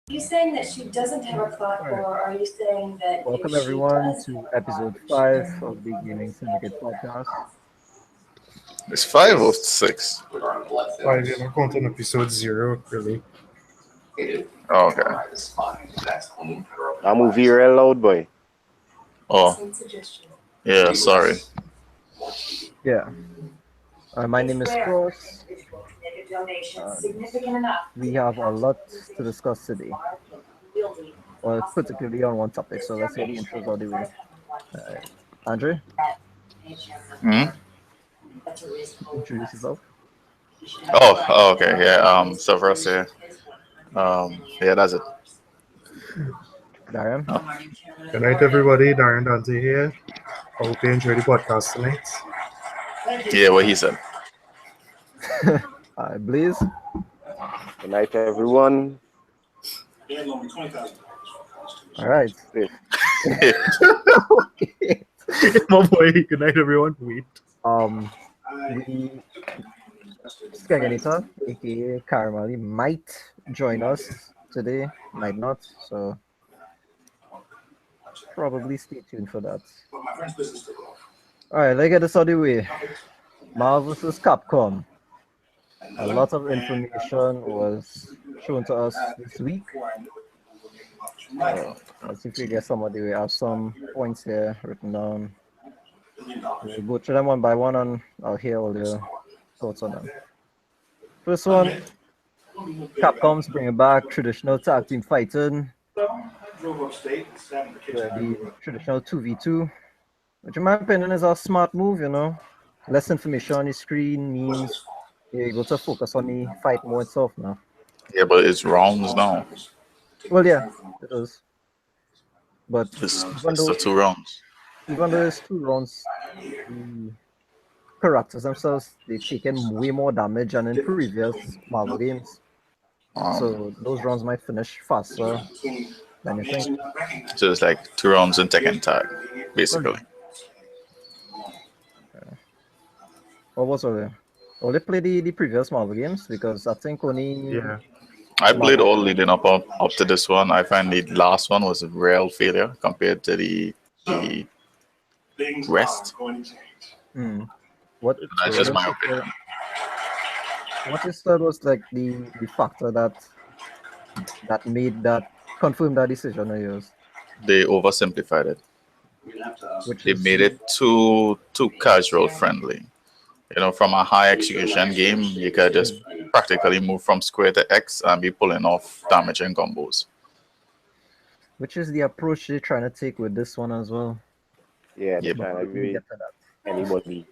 you saying that she doesn't have a clock, All right. or are you saying that Welcome if she everyone does to have a clock, episode she 5 doesn't of the Gaming Syndicate Podcast. It's 5 or 6. 5, you're not counting episode 0, really. Oh, okay. That movie real loud, boy. Oh, excellent suggestion. yeah, sorry. Yeah. My name is Square. Cross. If you want to make a donation Um, significant enough, We have a lot to discuss today, well, particularly on one topic. So let's get the intros out of the way. Andre, Hmm? introduce yourself. Oh, okay, yeah. Severus here. Yeah, that's it. Darian, Good night, everybody. Darren Dante here. I hope you enjoy the podcast tonight. Yeah, what he said. Blaze, Good night, everyone. all right. Okay. My boy, good night, everyone. Wait. We Skaganita, aka Caramali, might join us today, might not. So probably stay tuned for that. All right, let's get this out of the way. Marvel vs. Capcom. A lot of information was shown to us this week. Let's see if we get some of the way. I have some points here written down. We'll go through them one by one and I'll hear all your thoughts on them. First one, Capcom's bringing back traditional tag team fighting. The traditional 2v2, which in my opinion is a smart move, you know. Less information on the screen means you're able to focus on the fight more itself now. Yeah, but it's rounds now. Well, yeah, it is. But It's even the though, 2 rounds. even though it's 2 rounds, the characters themselves, they've taken way more damage than in previous Marvel games. So those rounds might finish faster than you think. So it's like 2 rounds in Tekken tag, basically. What was it? Only play the previous Marvel games because I think only Yeah. I played all leading up to this one. I find the last one was a real failure compared to the rest. What That's just my opinion. what you said was like the factor that made that confirm that decision of yours, They oversimplified it. which They is made it too casual friendly. You know, from a high execution game, you could just practically move from square to X and be pulling off damaging combos. the approach they're trying to take with this one as well. Yeah, Yeah, they're trying to We'll be get to that. anybody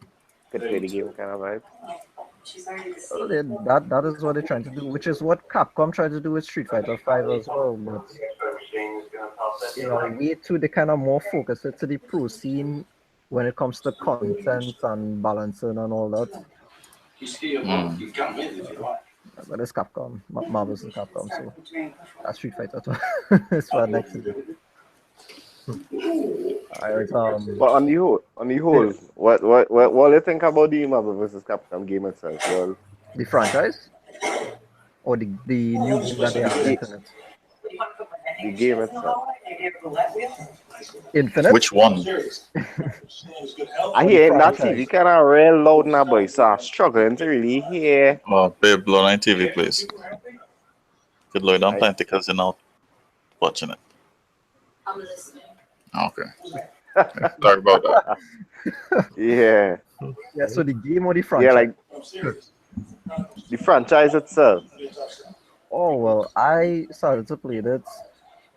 could play the game kind of vibe. So that is what they're trying to do, which is what Capcom tried to do with Street Fighter 5 as well. But you know, way too they kind of more focus it to the pro scene when it comes to content and balancing and all that. But it's Capcom, Marvel's and Capcom, so that's Street Fighter 2. It's for next season. Alright, But on the whole, what do you think about the Marvel vs. Capcom game itself? Well, the franchise or the new game that they have, Infinite. the game itself. Infinite. Which one? I hear that TV kind of real loud now, boy. So I'm struggling to really hear. Oh, babe, blow line TV, please. Good Lord, I'm playing because you're not watching it. I'm listening. Okay. Talk about that. Yeah, Yeah, so the game or the franchise? yeah, like the franchise itself. Oh well, I started to play that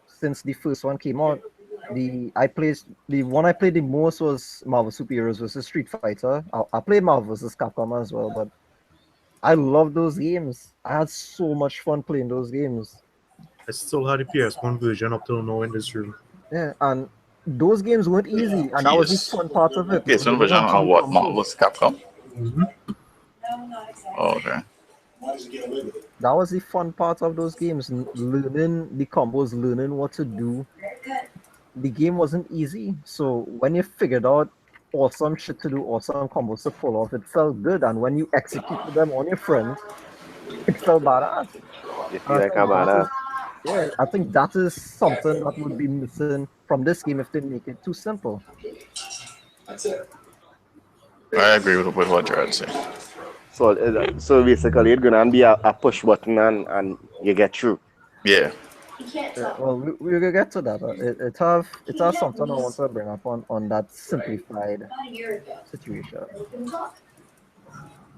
since the first one came out. The one I played the most was Marvel Superheroes versus Street Fighter. I played Marvel vs. Capcom as well, but I love those games. I had so much fun playing those games. I still had the PS1 version up till now in this room. Yeah, and those games weren't easy, and that was the fun part of it. PS1 version of what? Marvel's Capcom? Mm-hmm. Oh, okay. That was the fun part of those games, learning the combos, learning what to do. The game wasn't easy, so when you figured out awesome shit to do, awesome combos to pull off, it felt good. And when you executed them on your friends, it felt badass. You feel like I'm badass. Yeah, I think that is something that would be missing from this game if they make it too simple. I agree with what Jared said. So basically, it's gonna be a push button and you get through. Yeah. Well, we're gonna get to that. It has something I want to bring up on that simplified situation.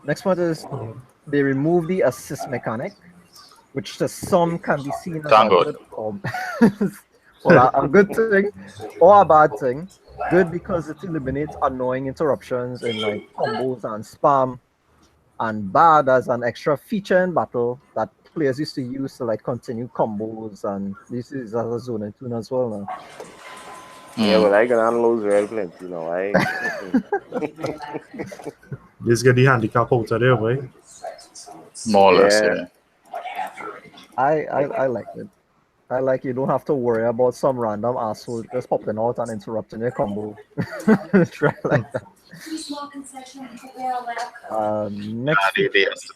Next point is they remove the assist mechanic, which to some can be seen as Thank a God. good or well, a good thing or a bad thing. Good because it eliminates annoying interruptions in like combos and spam, and bad as an extra feature in battle that players used to use to like continue combos, and this is as a zone and tune as well now. Yeah, well, I gonna lose real plenty, I. Just get the handicap out of there, boy. More or less, Yeah. yeah. I like it. I like you don't have to worry about some random asshole just popping out and interrupting your combo. Try like that. Next,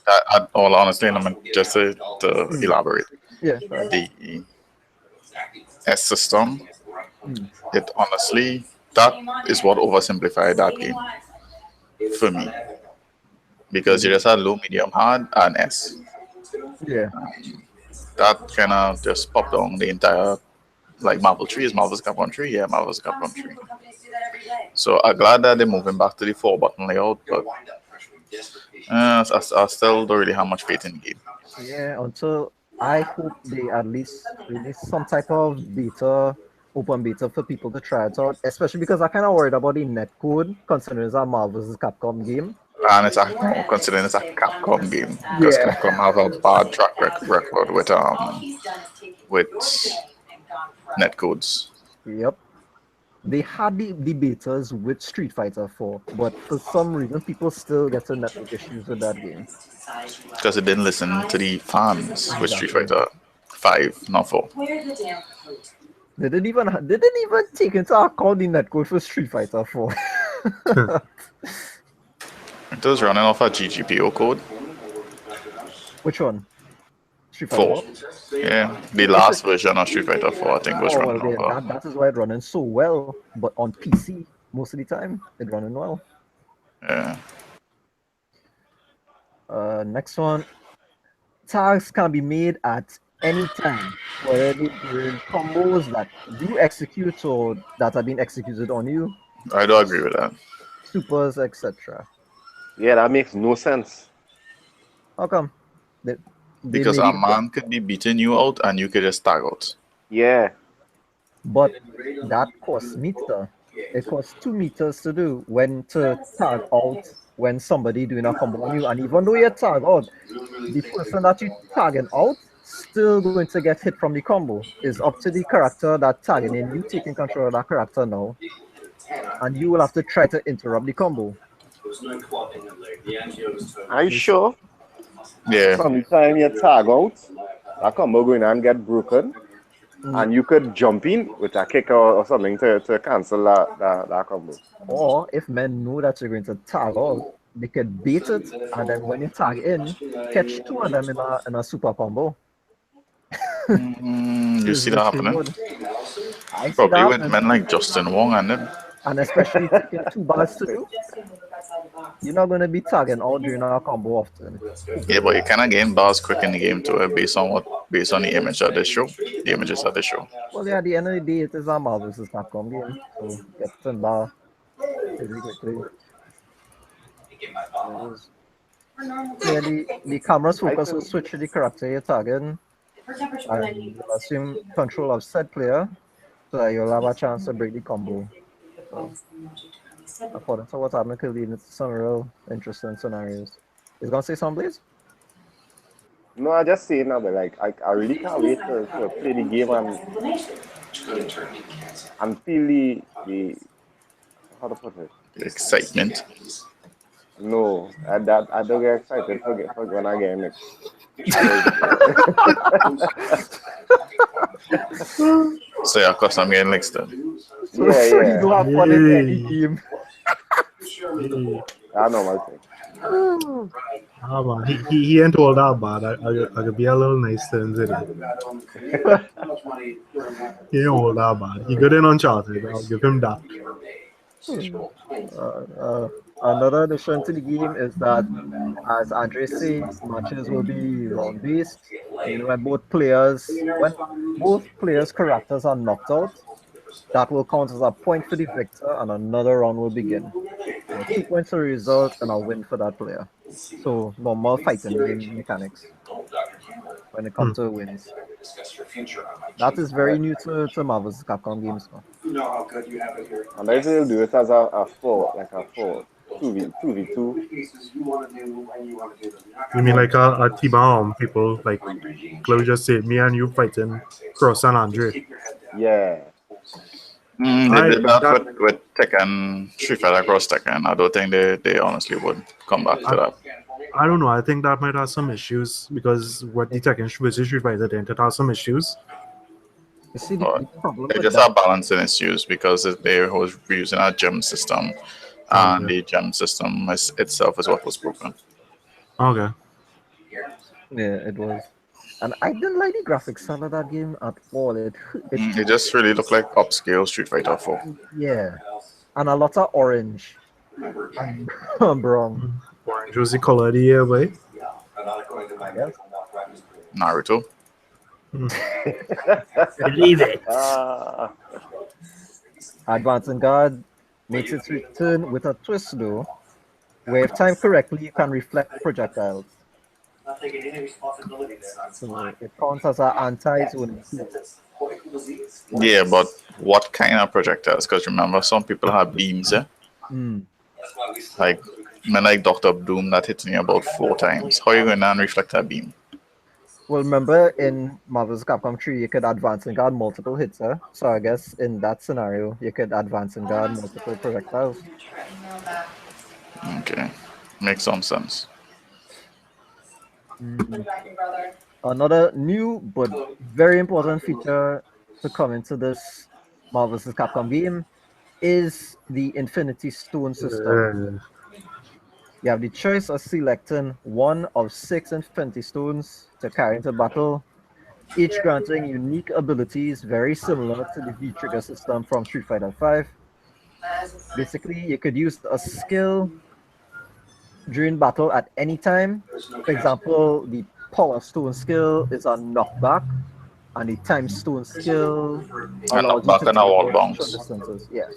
All honestly, and I'm just to elaborate. yeah, The S system, it honestly, that is what oversimplified that game for me. Because you just had low, medium, hard, and S. yeah. That kind of just popped on the entire, like Marvel Tree. Is Marvel's Capcom Tree? Yeah, Marvel's Capcom Tree. So I'm glad that they're moving back to the 4-button layout, but I still don't really have much faith in the game. Yeah, until I hope they at least release some type of beta, open beta for people to try it out, especially because I kind of worried about the netcode, considering it's a Marvel vs. Capcom game. And considering it's a Capcom game, because Yeah. Capcom have a bad track record with netcodes. Yep. They had the betas with Street Fighter 4, but for some reason people still get to network issues with that game. Because it didn't listen to the fans with Street Fighter 5, not 4. They didn't even take into account the netcode for Street Fighter 4. It was running off a GGPO code. Which one? Street Fighter 4. Yeah, the last version of Street Fighter 4, I think, was running off. That is why it's running so well, but on PC, most of the time, it's running well. Yeah. Next one. Tags can be made at any time, whether they're combos that do execute or that are being executed on you, I do agree with that. supers, etc. Yeah, that makes no sense. How come? They Because made a it- man could be beating you out and you could just tag out. Yeah. But that costs meter. It costs 2 meters to do when to tag out when somebody doing a combo on you. And even though you tag out, the person that you tagging out still going to get hit from the combo. It's up to the character that tagging in. You taking control of that character now. And you will have to try to interrupt the combo. Are you sure? Yeah. Sometimes you tag out, that combo going and get broken, and you could jump in with a kick or something to cancel that combo. Or if men know that you're going to tag out, they could bait it, and then when you tag in, catch 2 of them in a super combo. You see that happening? I see Probably that with happening. men like Justin Wong and them. And especially taking 2 bars to do, you're not going to be tagging out during a combo often. Yeah, but you cannot gain bars quick in the game too, based on the image that they show. The images that they show. Well, yeah, at the end of the day, it is a Marvel vs. Capcom game, so get 10 bar pretty quickly. Yeah, the camera's focus will switch to the character you're tagging, and you'll assume control of said player, so that you'll have a chance to break the combo. So, according to what's happening, could lead into some real interesting scenarios. Is gonna say something, please? No, I just saying that, but like I really can't wait to play the game and feel the how to put it. The excitement. No, I don't get excited for when I get mixed. So yeah, of course I'm getting next then. So you don't have fun in any game. I know my thing. Ah, man, he ain't all that bad. I could be a little nice to him today. He ain't all that bad. He good in Uncharted. I'll give him that. Another addition to the game is that, as Andre says, matches will be round based. Meaning when both players' characters are knocked out, that will count as a point for the victor, and another round will begin. 2 points for the result, and a win for that player. So normal fighting game mechanics when it comes to wins. That is very new to Marvel's Capcom games. And I will do it as a 2v2. You mean like a team of people, like Chloe just said, me and you fighting Cross and Andre? Yeah. They did that with Tekken, Street Fighter Cross Tekken. I don't think they honestly would come back to that. I don't know. I think that might have some issues because what the Tekken versus Street Fighter did, it has some issues. You see, the problem They with just that, have balancing issues because they was using a gem system, and the gem system itself is what was broken. Okay. yeah, it was. And I didn't like the graphics style of that game at all. It just really looked like upscale Street Fighter 4. yeah, and a lot of orange and brown. Orange was the color of the year, boy. Yes. Naruto. Believe it. Advancing Guard makes its return with a twist though, where if timed correctly, you can reflect projectiles. So it counts as an anti-zone. Yeah, but what kind of projectiles? Because remember, some people have beams, eh? Like Dr. Doom that hits me about 4 times. How are you going to reflect that beam? Well, remember in Marvel's Capcom 3, you could advance and guard multiple hits, eh? So I guess in that scenario, you could advance and guard multiple projectiles. Okay, makes some sense. Another new but very important feature to come into this Marvel vs. Capcom game is the Infinity Stone system. You have the choice of selecting one of 6 Infinity Stones to carry into battle, each granting unique abilities very similar to the V-Trigger system from Street Fighter V. Basically, you could use a skill during battle at any time. For example, the Power Stone skill is a knockback, and the Time Stone skill allows you to wall travel bounce. short distances. Yeah.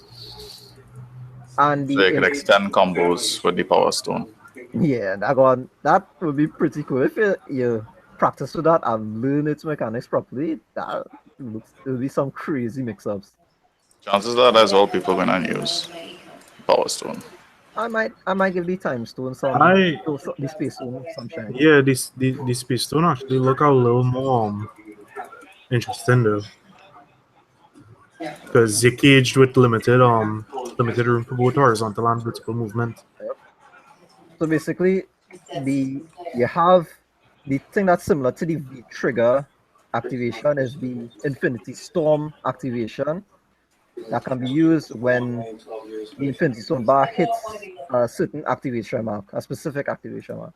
And So you can extend combos with the Power Stone. Yeah, that would be pretty cool. If you practice with that and learn its mechanics properly, it will be some crazy mix-ups. Chances are that's all people gonna use Power Stone. I might give the Time Stone the Space Stone some shine. Yeah, the Space Stone actually look a little more interesting though, because you're caged with limited room for both horizontal and vertical movement. So basically, you have the thing that's similar to the V-Trigger activation is the Infinity Storm activation that can be used when the Infinity Stone bar hits a certain activation mark, a specific activation mark.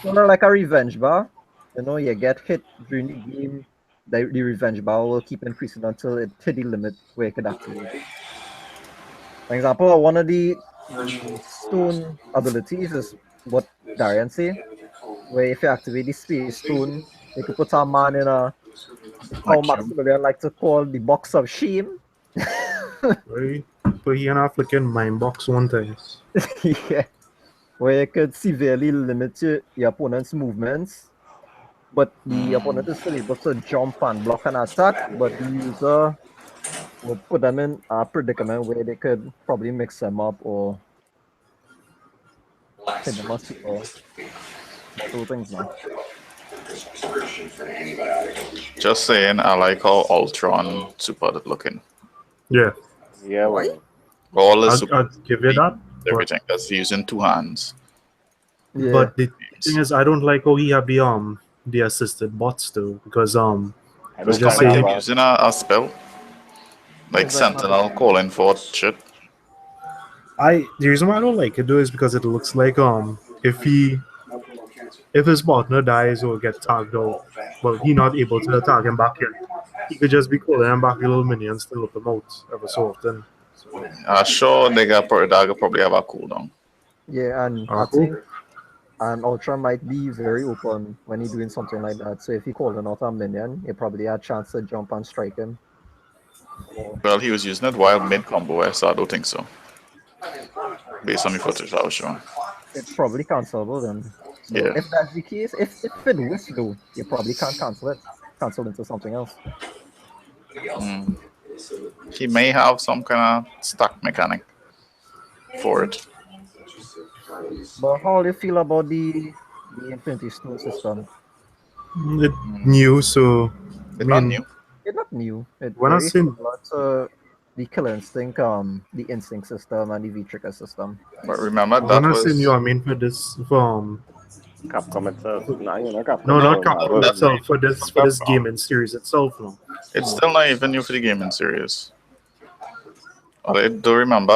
So like a revenge bar, you get hit during the game, the revenge bar will keep increasing until it hit the limit where it could activate. For example, one of the stone abilities is what Darian say, where if you activate the Space Stone, you could put a man in a how Maximilian like to call the box of shame. Right? But he and a flicking mind box one time. Yeah. Where you could severely limit your opponent's movements, but the opponent is still able to jump and block an attack, but the user will put them in a predicament where they could probably mix them up or hit them or multiple things now. Just saying, I like how Ultron super looking. Yeah. Yeah, well. All the I'll give you that. everything that's using 2 hands. Yeah. But the thing is, I don't like how he have the assisted bots though, because Just just like say him using a spell, like Sentinel calling for shit. the reason why I don't like it though is because it looks like if his partner dies or get tagged out, well, he not able to tag him back yet. He could just be calling him back a little minions to look him out every so often. Sure, that probably have a cooldown. Yeah, and I Cool. think an Ultra might be very open when he's doing something like that. So if he called out a minion, he probably had a chance to jump and strike him. Well, he was using it while mid combo, so I don't think so. Based on the footage I was showing. It's probably cancelable then. So Yeah. if that's the case, if it works though, you probably can't cancel it. Cancel into something else. He may have some kind of stack mechanic for it. But how do you feel about the Infinity Stone system? It new, so It's not new. It's not new. It's When I very say- similar to the Killer Instinct, the Instinct system and the V-Trigger system. But remember that when I was say new, I mean for this from Capcom itself. Nah, you know, Capcom. no, not Marvel. Capcom itself, for this gaming series itself. No. it's still not even new for the gaming series. I do remember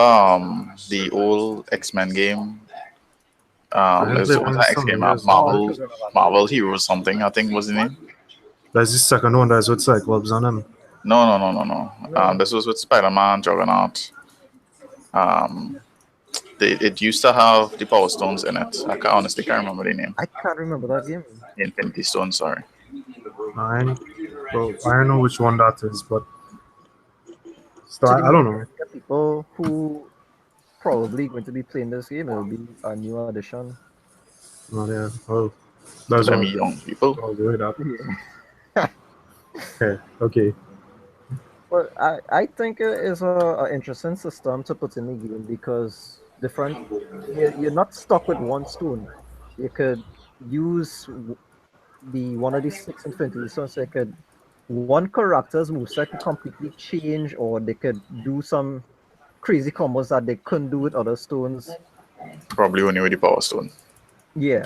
the old X-Men game. There's played one one X some game, years Marvel Heroes something, I think was the name. That's the second one. That's with Cyclops on him. No. This was with Spider-Man, Juggernaut. It used to have the Power Stones in it. I honestly can't remember the name. I can't remember that game. Infinity Stones, sorry. I don't know which one that is, but so I don't know. The people who probably going to be playing this game, it'll be a new addition. Oh, yeah. Well, that's Them all. young people. I'll do that. Okay. Well, I think it is a interesting system to put in the game because you're not stuck with one stone. You could use one of these 6 Infinity Stones. So you could one character's moveset could completely change, or they could do some crazy combos that they couldn't do with other stones. Probably only with the Power Stone. Yeah.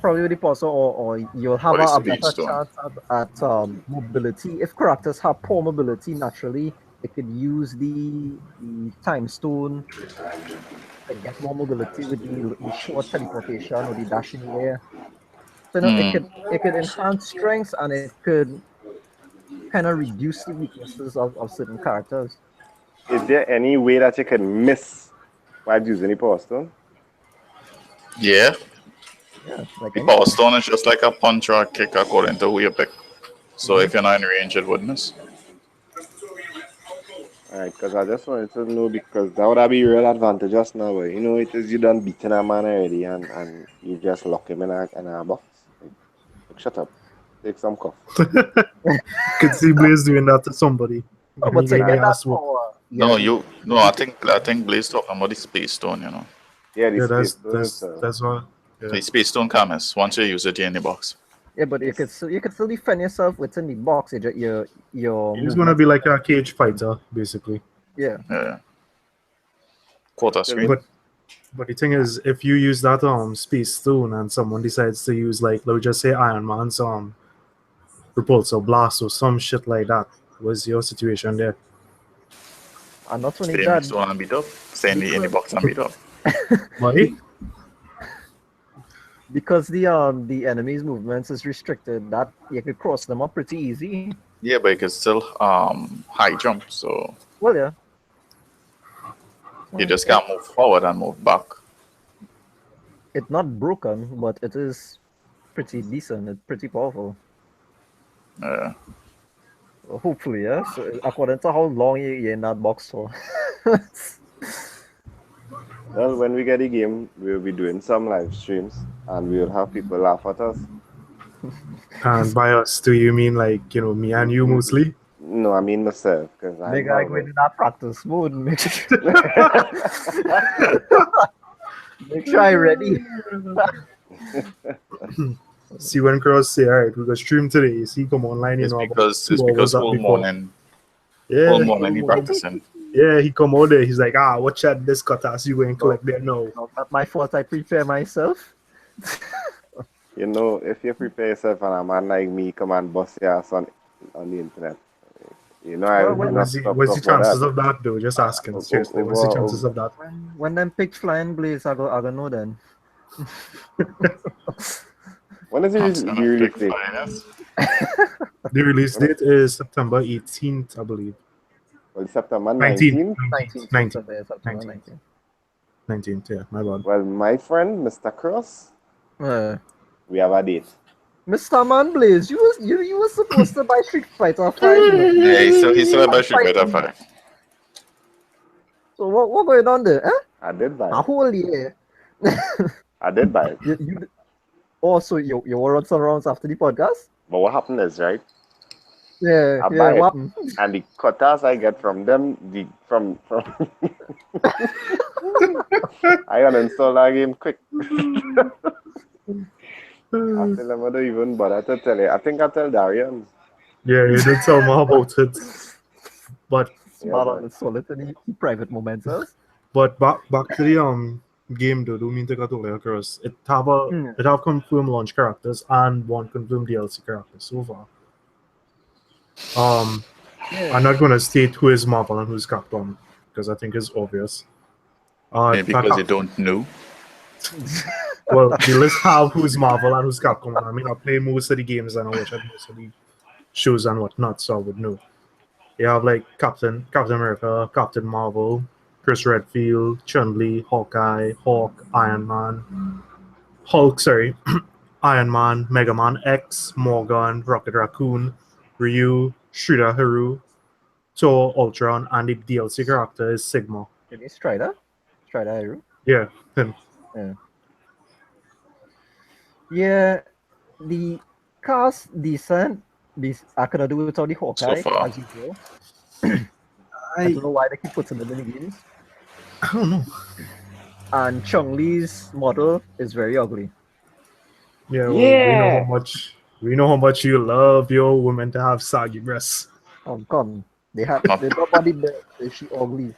Probably with the puzzle, or you'll have Or the a speed better stone. chance at mobility. If characters have poor mobility naturally, they could use the time stone to get more mobility with the short teleportation or the dash in the air. So it could enhance strengths, and it could kind of reduce the weaknesses of certain characters. Is there any way that you can miss while using the Power Stone? Yeah, Yeah, like the Power Stone is just like a punch or a kick according to who you pick. So if you're not in range, it would miss. Alright, because I just wanted to know, because that would be real advantage just now. But you know, it is you done beating a man already, and you just lock him in a box. Like, shut up. Take some cough. Could see Blaze doing that to somebody. Oh, but to He get that asked what- power, No, I think Blaze talking about the Space Stone, you know. Yeah, the Yeah, space stone is, that's what. Yeah. The Space Stone comes once you use it, you're in the box. yeah, but you could still defend yourself within the box. Your He's gonna be like a cage fighter, basically. yeah. Yeah. Quarter screen. But the thing is, if you use that space stone and someone decides to use, like, let's just say Iron Man's repulsor blast or some shit like that, what's your situation there? And not only Stay in the that, stone and beat up. Stay in the box and beat up. Why? because the enemy's movements is restricted, that you could cross them up pretty easy. Yeah, but you can still high jump, so Well, yeah. you just can't move forward and move back. It's not broken, but it is pretty decent. It's pretty powerful. Yeah. Hopefully, yeah. So according to how long you're in that box for. well, when we get the game, we'll be doing some live streams, and we'll have people laugh at us. And by us, do you mean like, me and you mostly? No, I mean myself, because I'm Make I go nervous. into that practice mode. Make sure I'm ready. See, when Cross say, all right, we go stream today. See, come online, It's about because 2 hours up whole before. morning he Yeah, practicing. yeah, he come out there. He's like, watch out, this cuttass, you go and collect there now. Not my fault. I prepare myself. You know, if you prepare yourself and a man like me come and bust your ass on the internet, you know, I Well, will not What's stop the for chances that. of that, though? Just asking. Seriously, what's the chances of that? When them pigs flying blaze, I go know then. When is That's the gonna release take date? finance. The release date is September 18th, I believe. Well, September 19th. 19th. 19th, 19th. September 19th. 19th. 19th, yeah, my bad. Well, my friend, Mr. Cross, we have a date. Mr. Man Blaze, you were supposed to buy Street Fighter 5, you know. Yeah, he's still about Street Fighter 5. So what going on there? Huh? I did buy A it. whole year. I did buy it. You also you were on some rounds after the podcast? But what happened is, right? Yeah, I yeah, buy it. what happened? And the quotas I get from them, from I uninstall that game quick. I tell them I don't even bother to tell you. I think I tell Darian. Yeah, you did tell me about it. But Smart Yeah, on the solid and the private momentous. back to the game though, don't mean to cut over across. It have confirmed launch characters and one confirmed DLC character so far. I'm not gonna state who is Marvel and who's Capcom because I think it's obvious. Maybe because you don't know. Well, the list have who's Marvel and who's Capcom. I mean, I play most of the games and I watch most of the shows and whatnot, so I would know. You have like Captain America, Captain Marvel, Chris Redfield, Chun-Li, Hawkeye, Hawk, Iron Man, Iron Man, Mega Man X, Morgan, Rocket Raccoon, Ryu, Shooter Haru, Thor, Ultron, and the DLC character is Sigma. Maybe Strider? Strider Hero? Yeah, him. Yeah, the cast decent. I could do without the Hawkeye, So far. as usual. I don't know why they keep putting them in the games. I don't know. And Chun-Li's model is very ugly. Yeah, well, Yeah. we know how much you love your women to have saggy breasts. Oh God, they don't body there. She ugly.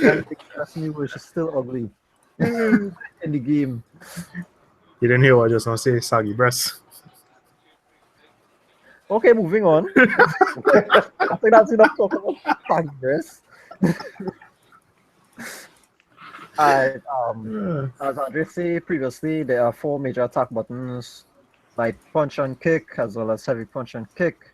And trust me, she's still ugly in the game. You didn't hear what I just now say, saggy breasts. Okay, moving on. I think that's enough talk about progress. As Andre said previously, there are 4 major attack buttons: light punch and kick, as well as heavy punch and kick.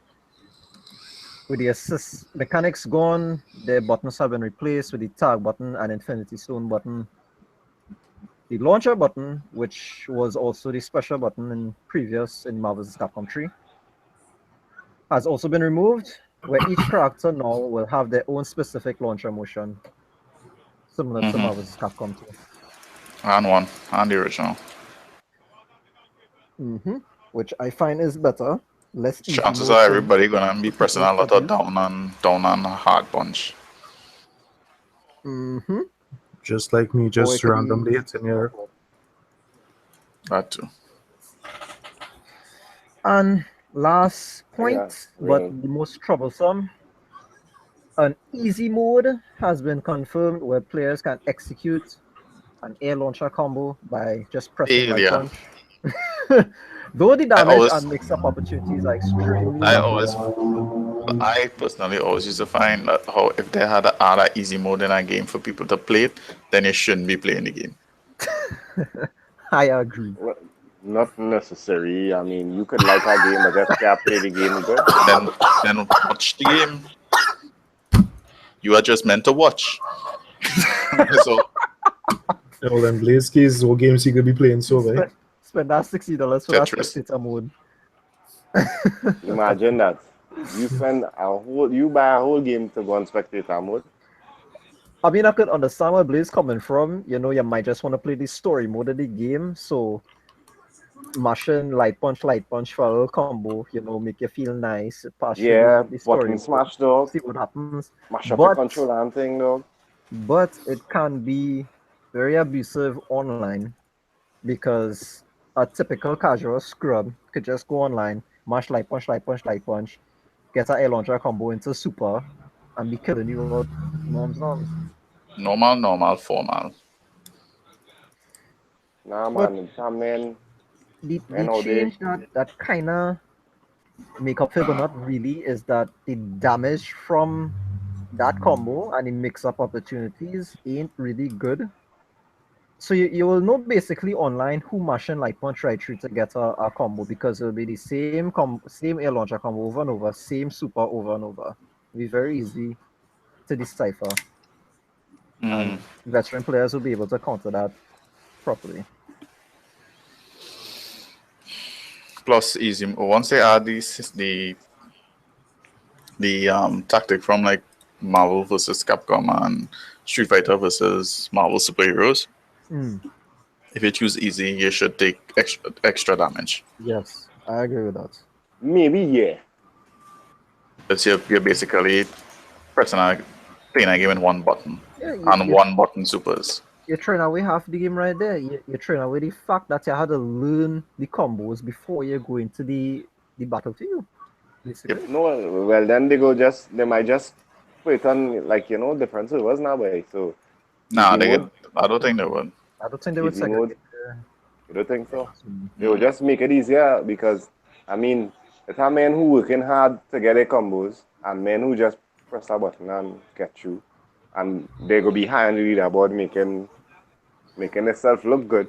With the assist mechanics gone, the buttons have been replaced with the tag button and Infinity Stone button. The launcher button, which was also the special button in Marvel vs. Capcom 3, has also been removed, where each character now will have their own specific launcher motion, similar to Marvel vs. Capcom 2. And the original. Which I find is better. Less easy Chances motion. are everybody gonna be pressing a lot of down and hard punch. Just like me, Or it just could randomly be- hitting your. That too. And last point, Yeah, but really. the most troublesome, an easy mode has been confirmed where players can execute an air launcher combo by just pressing light Failure. punch. Though the damage always- and mix-up opportunities are extremely I personally always used to find that if they had an easy mode in a game for people to play it, then you shouldn't be playing the game. I agree. Well, not necessary. I mean, you could like a game, but just can't play the game good. Then watch the game. You are just meant to watch. So Well, then Blaze keys, what games you could be playing so, right? Spend that $60 for that Tetris. spectator mode. Imagine that. You buy a whole game to go on spectator mode. I mean, I could understand where Blaze coming from. You know, you might just want to play the story mode of the game, so mashing light punch for a little combo, you know, make you feel nice. Pass you Yeah, the story button mode, smash dog, see what happens. mash up But- the controller and thing dog. But it can be very abusive online because a typical casual scrub could just go online, mash light punch, get an air launcher combo into super, and be killing you about norms. normal, formal. Nah, But- man, some men. The nowadays- change that kind of make up for, but not really, is that the damage from that combo and the mix-up opportunities ain't really good. So you will know basically online who mashing like punch right through to get a combo because it'll be the same air launcher combo over and over, same super over and over. It'll be very easy to decipher. And veteran players will be able to counter that properly. Plus easy. Once they add the tactic from like Marvel versus Capcom and Street Fighter versus Marvel superheroes. If you choose easy, you should take extra damage. Yes, I agree with that. Maybe, yeah. Because you're basically playing a game in one button Yeah, and one button supers. You're throwing away half the game right there. You're throwing away the fact that you had to learn the combos before you go into the battlefield. Basically. No, well then they might just put it on like different servers now, boy. So Nah, I don't think they would. I don't think they would easy mode. segregate. You don't think so? They will just make it easier because I mean it's a men who working hard to get their combos and men who just press a button and get through. And they go behind the leaderboard making themselves look good.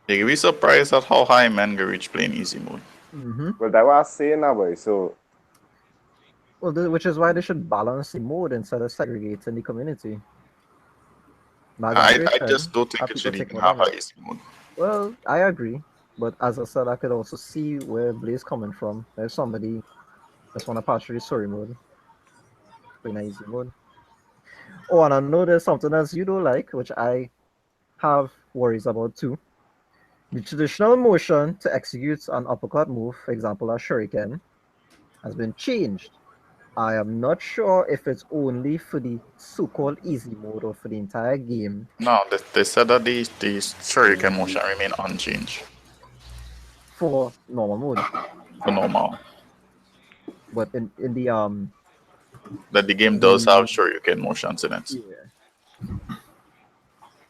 You can be surprised at how high men can reach playing easy mode. Well, that's what I was saying now, boy. So, Which is why they should balance the mode instead of segregating the community. I just don't think it should even have a easy mode. Well, I agree. But as I said, I could also see where Blaze coming from. There's somebody that's want to pass through the story mode. Playing an easy mode. Oh, and I know there's something else you don't like, which I have worries about too. The traditional motion to execute an uppercut move, for example, a shuriken, has been changed. I am not sure if it's only for the so-called easy mode or for the entire game. No, they said that the shuriken motion remain unchanged. For normal mode. For normal. But in the That the game does have shuriken motions in it. Yeah.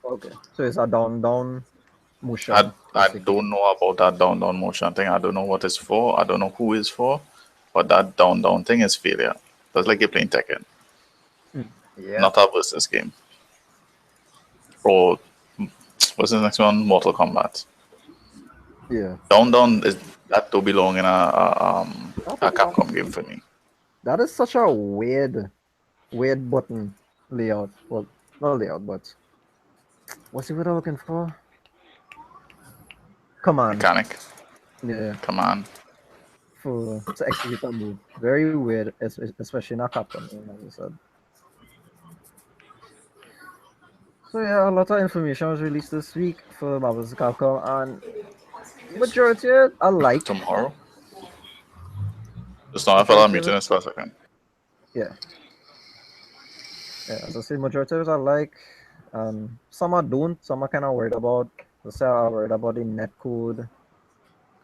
Okay. So it's a down motion. I don't know about that down motion thing. I don't know what it's for. I don't know who it's for. But that down thing is failure. That's like you're playing Tekken. Yeah. Not a versus game. Or what's the next one? Mortal Kombat. Yeah. Down is that to belong in a Capcom game for me. That is such a weird button layout. Well, not layout, but what's the word I'm looking for? Command. Mechanic. Yeah. Command. To execute a move. Very weird, especially in a Capcom game, as I said. So yeah, a lot of information was released this week for Marvel vs. Capcom, and majority of it I like. Tomorrow. Just now I felt I'm muting this for a second. Yeah. Yeah, as I say, majority of it I like. Some I don't, some I kinda worried about. Let's say I'm worried about the netcode,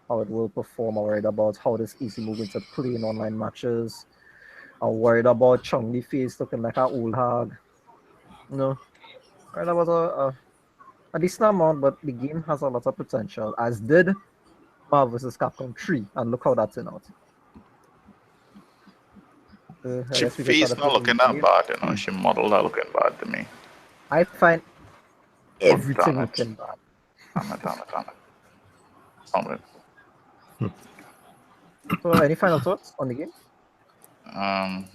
how it will perform. I'm worried about how this easy move into play in online matches. I'm worried about Chun-Li face looking like an old hag. Worried about a decent amount, but the game has a lot of potential, as did Marvel vs. Capcom 3, and look how that turned out. She face not looking that bad, She modeled that looking bad to me. I find everything looking bad. Damn it. So, any final thoughts on the game?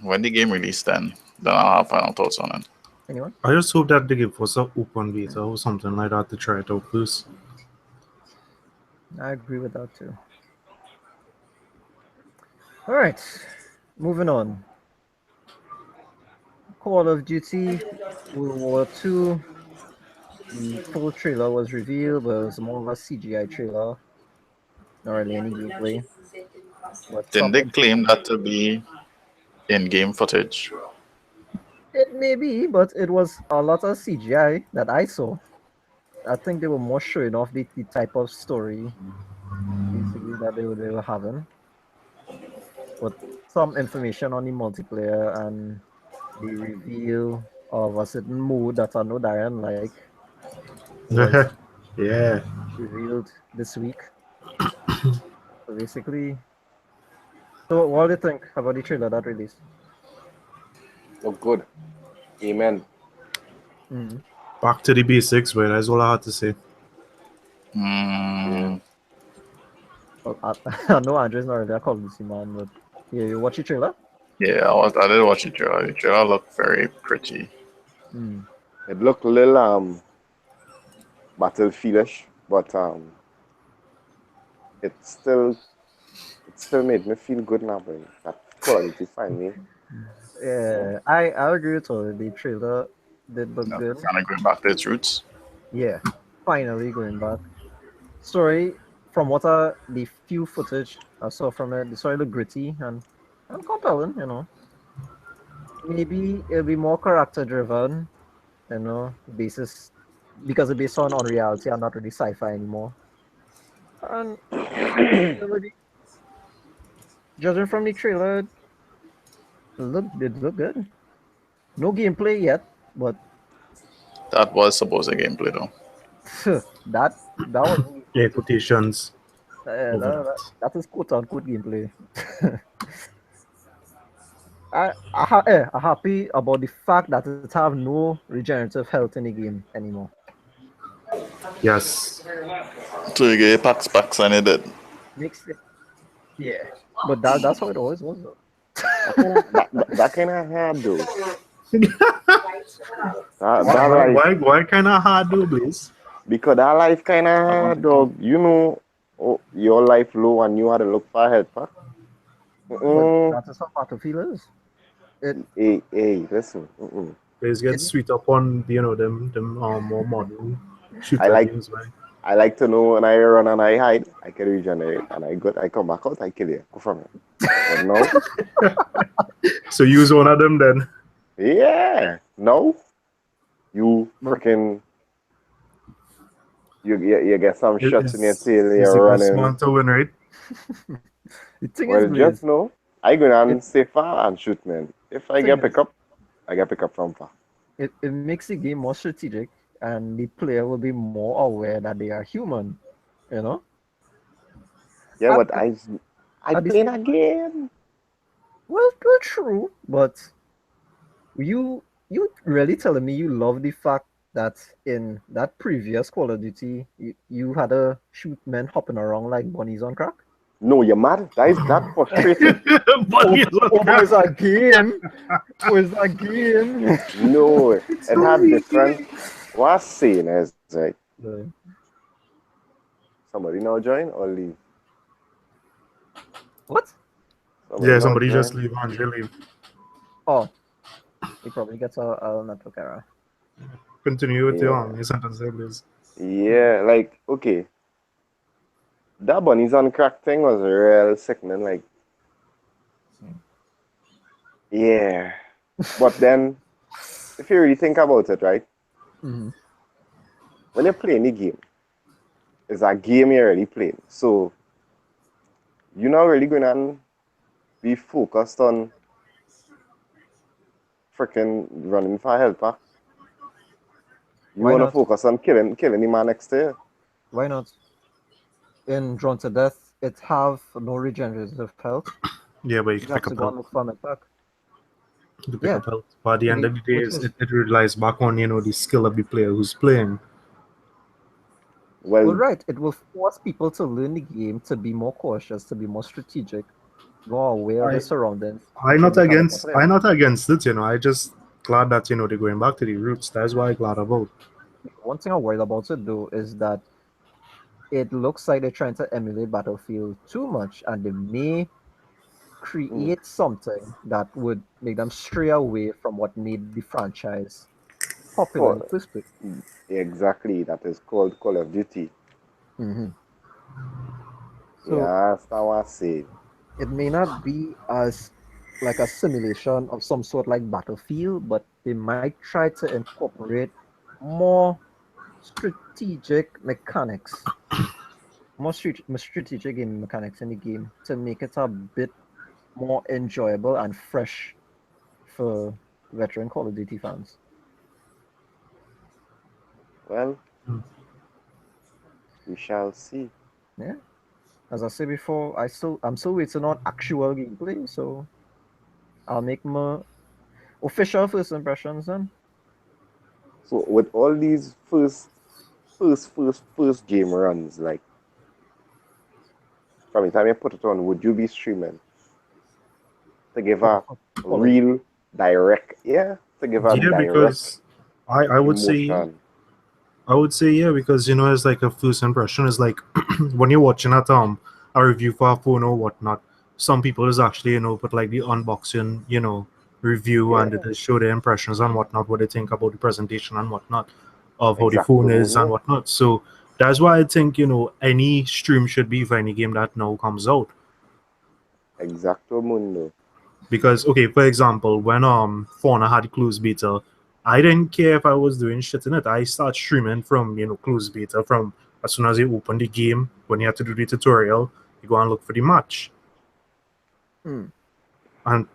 When the game released, then I'll have final thoughts on it. Anyone? I just hope that they give us an open beta or something like that to try it out first. I agree with that too. Alright, moving on. Call of Duty World War II. The full trailer was revealed, but it was more of a CGI trailer. Not really any gameplay. Didn't they claim that to be in-game footage? It may be, but it was a lot of CGI that I saw. I think they were more showing off the type of story basically that they were having. But some information on the multiplayer and the reveal of a certain mode that I know Darren like was Yeah. revealed this week. So basically, so what do you think about the trailer that released? Look good. Amen. Back to the basics, but that's all I had to say. Well, I know Andre's not really a Call of Duty man, but yeah, you watch the trailer? Yeah, I did watch the trailer. The trailer looked very pretty. It looked a little battlefieldish, but it still made me feel good now, but that quality finally. Yeah, I agree with you. The trailer did look You know, good. kind of going back to its roots. Yeah, finally going back. Story, from the few footage I saw from it, the story looked gritty and compelling, you know. Maybe it'll be more character driven, you know, because it's based on reality and not really sci-fi anymore. And judging from the trailer, it looked good. No gameplay yet, but That was supposed to gameplay though. that was Yeah, quotations. that is quote unquote gameplay. I'm happy about the fact that it have no regenerative health in the game anymore. Yes. So you get packs and it did. Makes it, yeah, but that's how it always was. Though. That kind of hard though. Why kind of hard though, Blaze? Because that life kind of hard, dog. You know, your life low and you had to look for help, huh? But that is how Battlefield is. Hey, listen. Blaze gets sweet up on them more modern shooter I like- games, man. I like to know when I run and I hide, I can regenerate, and I come back out, I kill you. Go from it. But no, So use one of them then. yeah, no, you freaking, you get some shots in your tail, It's you're the best running. man to win, right? The thing Well, is, Blaze, just know, I go down safer and shoot, man. If I get pick up, I get pick up from far. it makes the game more strategic, and the player will be more aware that they are human. You know. Yeah, At but the- I at the play same- that game. Well, true, but you really telling me you love the fact that in that previous Call of Duty you had to shoot men hopping around like bunnies on crack? No, you're mad. That frustrating. But it's Oh, it's a game. Oh, it's a game. No, it had different. What's saying is like somebody now join or leave. What? yeah, now somebody join. just leave, Andre leave. Oh, he probably gets a network error. Continue with Yeah. your sentence there, Blaze. Yeah, like okay. That bunnies on crack thing was real sickening, like yeah. But then if you really think about it, right? Mhm. When you're playing the game, it's a game you're already playing. So you're not really gonna be focused on freaking running for help. Huh? You Why wanna not? focus on killing the man next to you. Why not? In Drawn to Death, it have no regenerative health. Yeah, but you You can have pick to up go and health. look for an attack. You can pick Yeah. up health. But at the end of the day, Which is- it relies back on the skill of the player who's playing. Well, Well, right. It will force people to learn the game, to be more cautious, to be more strategic, more aware of their surroundings. I'm not Should become a against player. I'm not against it, I just glad that they're going back to the roots. That's why I'm glad about. One thing I'm worried about it though is that it looks like they're trying to emulate Battlefield too much, and they may create something that would make them stray away from what made the franchise popular in the first place. exactly. That is called Call of Duty. Mm-hmm. So Yeah, that's not what I say. it may not be as like a simulation of some sort like Battlefield, but they might try to incorporate more strategic mechanics, more strategic game mechanics in the game to make it a bit more enjoyable and fresh for veteran Call of Duty fans. Well, we shall see. Yeah. As I said before, I'm still waiting on actual gameplay, so I'll make my official first impressions then. So with all these first game runs, like from the time you put it on, would you be streaming to give a real direct, to give a Yeah, direct because I would say emotion? yeah, because it's like a first impression is like when you're watching at a review for a phone or whatnot, some people is actually put like the unboxing review and they just show their impressions and whatnot, what they think about the presentation and whatnot of how the phone is and whatnot. So that's why I think any stream should be for any game that now comes out. Exacto mundo. Because okay, for example, when Fauna had closed beta, I didn't care if I was doing shit in it. I start streaming from closed beta from as soon as you open the game. When you have to do the tutorial, you go and look for the match. And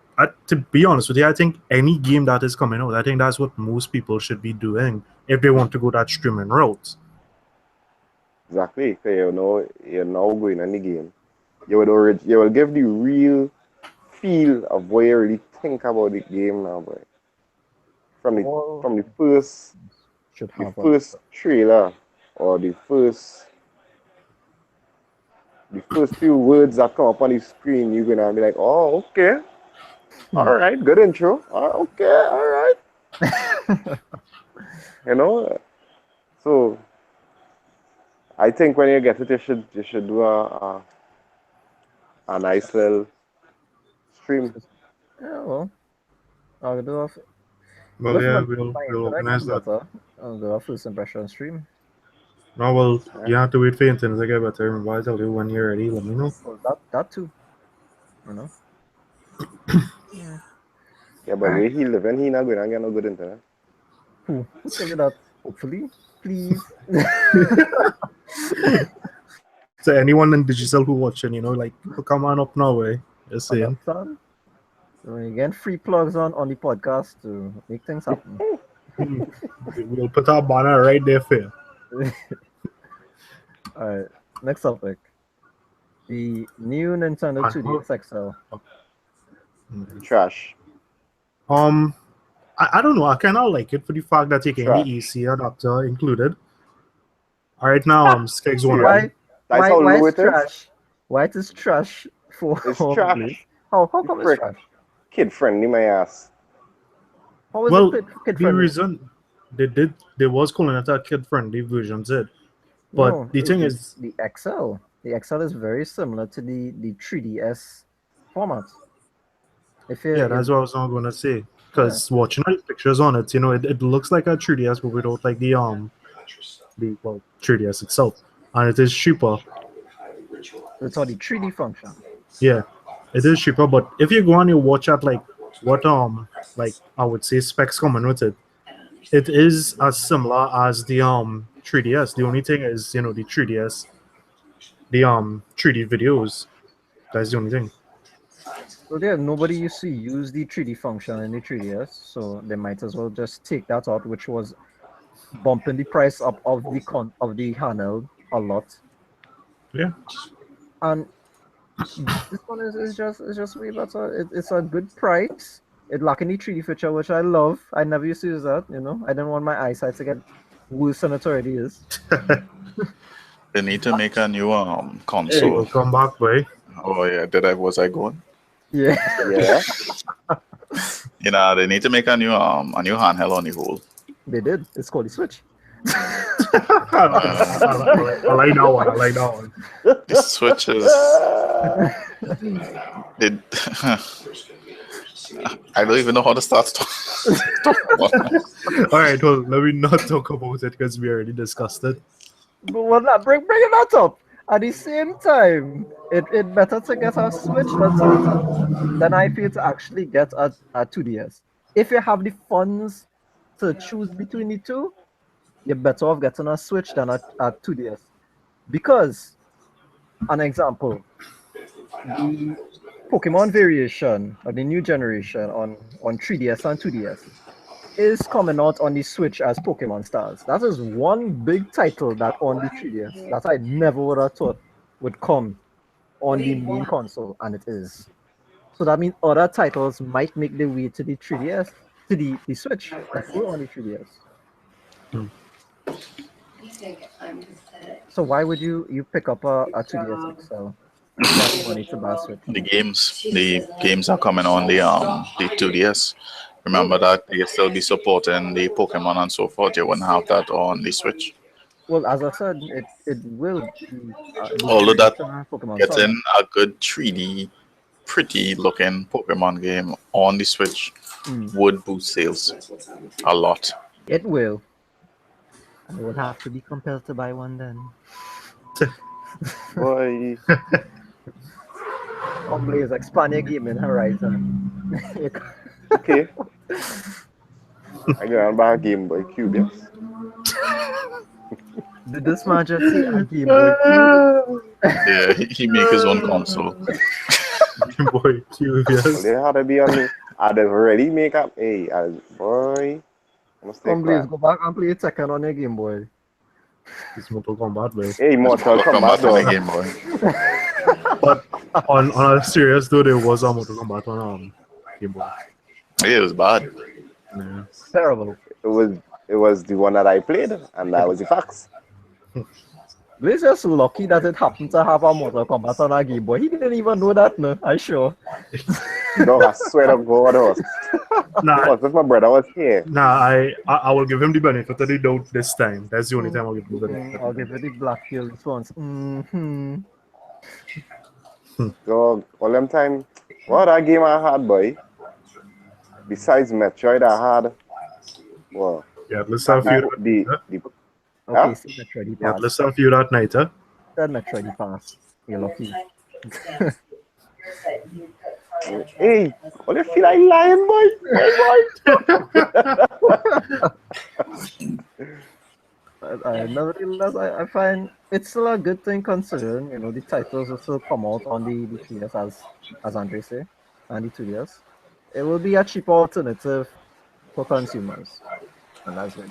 to be honest with you, I think any game that is coming out, I think that's what most people should be doing if they want to go that streaming route. Exactly. So you're now going in the game. You will give the real feel of what you really think about the game now, boy. From the first trailer or the first few words that come up on the screen, you're gonna be like, oh, okay. All right, good intro. Okay, all right. So I think when you get it, you should do a nice little stream. Yeah, well, I'll do we'll organize that. I'll do a first impression stream. No, well, you have to wait for things to get better. But I tell you, when you're ready, let me know. Well, that too. Yeah, but where he living, he not going to get no good internet. Who tell you that? Hopefully, please. So anyone in digital who watching, like come on up now, way. Just saying. So we get free plugs on the podcast to make things happen. We'll put our banner right there for you. Alright, next topic. The new Nintendo 2DS XL. Trash. I don't know. I kind of like it for the fact that you can the AC adapter included. All right, now Skeg's one. Why is trash? Why it is trash for? It's trash. How come it's trash? Kid friendly, my ass. How is it kid friendly? The reason they was calling it a kid friendly version, but the thing is the XL. The XL is very similar to the 3DS format. That's what I was not gonna say. Because watching the pictures on it, it looks like a 3DS, but without like the 3DS itself, and it is cheaper. It's all the 3D function. Yeah, it is cheaper. But if you go and you watch at like what like I would say specs coming with it, it is as similar as the 3DS. The only thing is the 3DS, the 3D videos. That's the only thing. So nobody used to use the 3D function in the 3DS, so they might as well just take that out, which was bumping the price up of the handheld a lot. Yeah. And this one is just way better. It's a good price. It lacking the 3D feature, which I love. I never used to use that. I didn't want my eyesight to get worse than it already is. They need to make a new console. Hey, we'll come back, boy. Oh yeah, was I going? Yeah. They need to make a new handheld on the whole. They did. It's called the Switch. I like that one. The Switch is. I don't even know how to start. All right, well, let me not talk about it because we already discussed it. But what not bring that up. At the same time, it better to get a Switch than I feel to actually get a 2DS. If you have the funds to choose between the two, you're better off getting a Switch than a 2DS. Because, an example, the Pokemon variation of the new generation on 3DS and 2DS is coming out on the Switch as Pokemon Stars. That is one big title that on the 3DS that I never would have thought would come on the main console, and it is. So that means other titles might make their way to the 3DS, to the Switch, before on the 3DS. You think I'm pathetic? So why would you pick up a 2DS XL? Spend money to buy a Switch. The games are coming on the 2DS. Remember that they still be supporting the Pokemon and so forth. You wouldn't have that on the Switch. Well, as I said, it will be Although that Pokemon getting Sun. a good 3D, pretty looking Pokemon game on the Switch would boost sales a lot. It will. I would have to be compelled to buy one then. Boy, Please expand your gaming horizon. okay. I'm gonna buy a Game Boy Cube, yes. Did this man just say a Game Boy Cube? Yeah, he make his own console. Game Boy Cube, yes. They had to be on me. I'd already make up. Hey, boy. I must take Please that. go back and play Tekken on your Game Boy. It's Mortal Kombat, boy. Hey, Mortal Kombat, on the though. Game Boy. But on a serious though, there was a Mortal Kombat on Game Boy. Yeah, it was bad. Yeah. Terrible. It was the one that I played, and that was the facts. Blaze is lucky that it happened to have a Mortal Kombat on a Game Boy. He didn't even know that, no, I sure. No, I swear to God, it was. Nah, If my brother was here. I will give him the benefit of the doubt this time. That's the only time I'll give him the benefit. I'll give you the black pill response. So, all them time, what that game I had, boy? Besides Metroid, I had. Well, Yeah, let's have you. the Okay, Huh? see Metroid Yeah, Pass. let's have you that night, huh? That Metroid Pass. You're lucky. hey, all you feel like lying, boy? Hey, boy. Nevertheless, I find it's still a good thing considering, the titles will still come out on the 3DS as Andre say, and the 2DS. It will be a cheaper alternative for consumers. And that's good.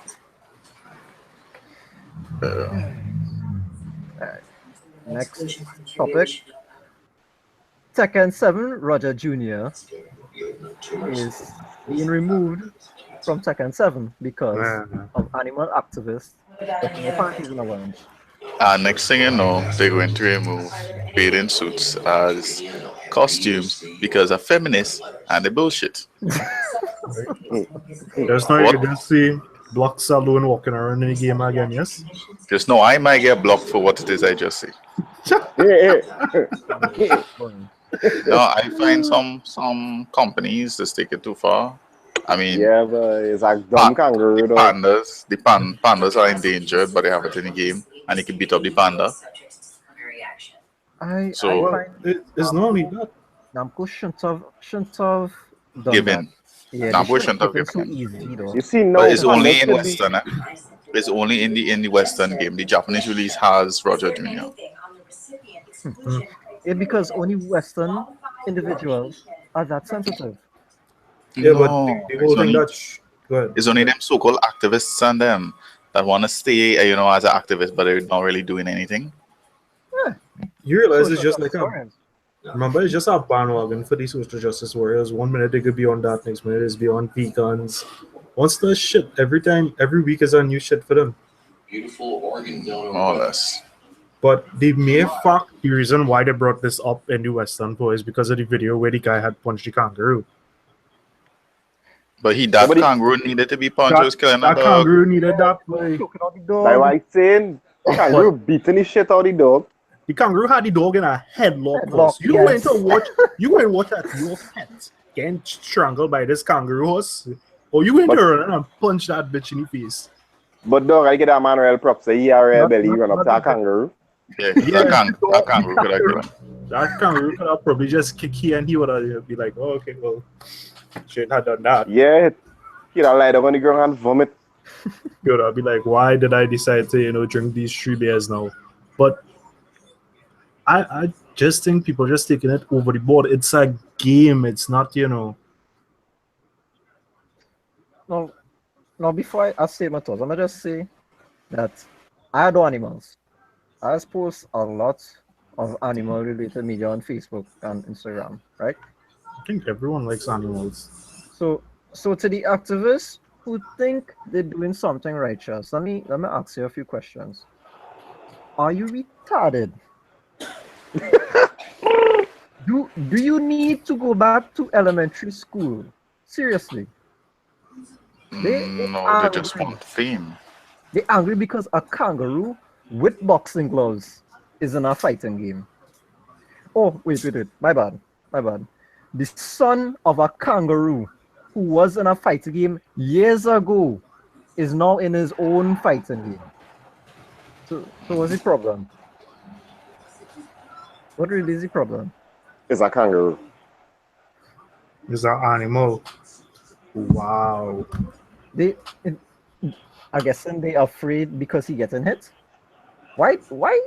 Alright. Next topic. Tekken 7 Roger Jr. is being removed from Tekken 7 because of animal activists putting their panties in a lunch. Next thing you know, they're going to remove bathing suits as costumes because of feminists and the bullshit. There's no you can just see Block Saloon walking around in the game again, yes? Just know I might get blocked for what it is I just say. Hey. No, I find some companies just take it too far. I mean, Yeah, but it's like dumb kangaroo, though. pandas are endangered, but they have it in the game, and you can beat up the panda. I So- find It's not only that. Namco shouldn't have done Given. that. Yeah, Namco they shouldn't have keep it so given. easy though. You see, no, But it's only pandas in could be- Western. It's only in the Western game. The Japanese release has Roger Jr. Yeah, because only Western individuals are that sensitive. Yeah, but No, the whole thing go ahead. it's only them so-called activists and them that want to stay, as an activist, but they're not really doing anything. You realize it's Social just like historians. remember, it's just a bandwagon for these social justice warriors. 1 minute they could be on that, next minute it's be on vegans. What's the shit? Every week is a new shit for them. More or less. But the mere fact, the reason why they brought this up in the Western Post is because of the video where the guy had punched the kangaroo. But that Somebody- kangaroo needed to be punched. He was killing a That dog. kangaroo needed that play. Choking out the dog. Like what I saying, the kangaroo beating the shit out of the dog. The kangaroo had the dog in a headlock. Headlock, Horse. You yes. went to watch that your pet getting strangled by this kangaroo horse. Or you went to run and punch that bitch in the face. But dog, I get that man real props. So he a real Not- belly not- run up not to a the- kangaroo. Yeah, Yeah, that kangaroo could have killed him. That kangaroo could have probably just kick he and he would have be like, oh, okay, well, shouldn't have done that. Yeah, he don't lie down on the ground and vomit. You know, I'd be like, why did I decide to, drink these 3 beers now? But I just think people just taking it over the board. It's a game. It's not, Now, before I say my thoughts, I'm gonna just say that I adore animals. I post a lot of animal-related media on Facebook and Instagram, right? I think everyone likes animals. So to the activists who think they're doing something righteous, let me ask you a few questions. Are you retarded? Do you need to go back to elementary school? Seriously. No, they just want fame. They're angry because a kangaroo with boxing gloves is in a fighting game. Oh, wait. My bad. The son of a kangaroo who was in a fighting game years ago is now in his own fighting game. So what's the problem? What really is the problem? It's a kangaroo. It's an animal. Wow. I guess they afraid because he getting hit. Why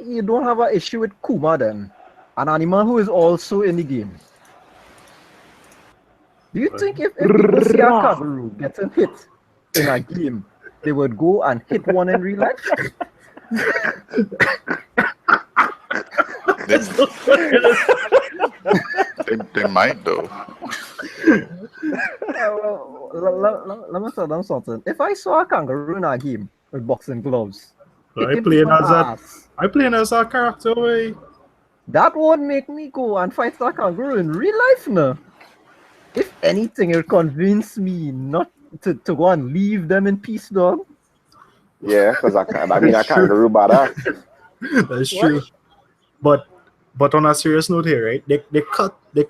you don't have an issue with Kuma then? An animal who is also in the game. Do you think if people see a kangaroo getting hit in a game, they would go and hit one in real life? They might though. Let me tell them something. If I saw a kangaroo in a game with boxing gloves, I playing as a character way. that won't make me go and fight that kangaroo in real life now. If anything, it'll convince me not to go and leave them in peace, dog. Yeah, because a kangaroo badass. That's true. But on a serious note here, right? They cut the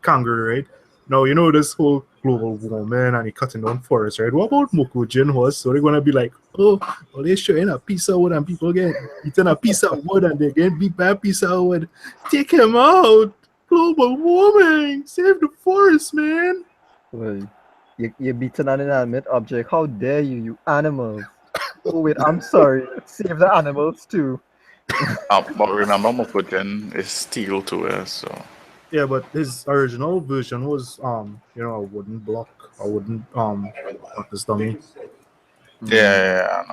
kangaroo, right? Now you know this whole global warming and he cutting down forests, right? What about Mokujin was? So they're gonna be like, well they're showing a piece of wood and people get eating a piece of wood and they get beat by a piece of wood. Take him out! Global warming! Save the forest, man! Well, you're beating an inanimate object. How dare you animals? Oh wait, I'm sorry. Save the animals too. But remember, Mokujin is steel too, so. Yeah, but his original version was a wooden block, a wooden this dummy. Yeah,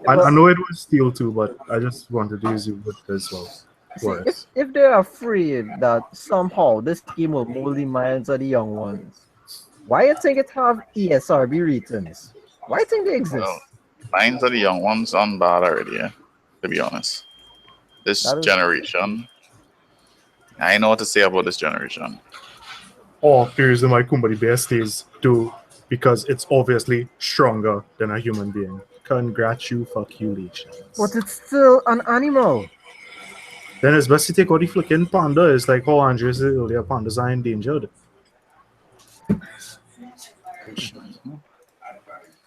I know. I know it was steel too, but I just wanted to use it with as well. See, if they're afraid that somehow this game will mold the minds of the young ones, why you think it have ESRB ratings? Why you think they exist? Well, minds of the young ones aren't bad already, to be honest. This generation, I know what to say about this generation. Here's my Kumbari Bear stays too, because it's obviously stronger than a human being. Congratulations. But it's still an animal. Then it's best to take out the flicking panda. It's like how Andrew said earlier, pandas are endangered.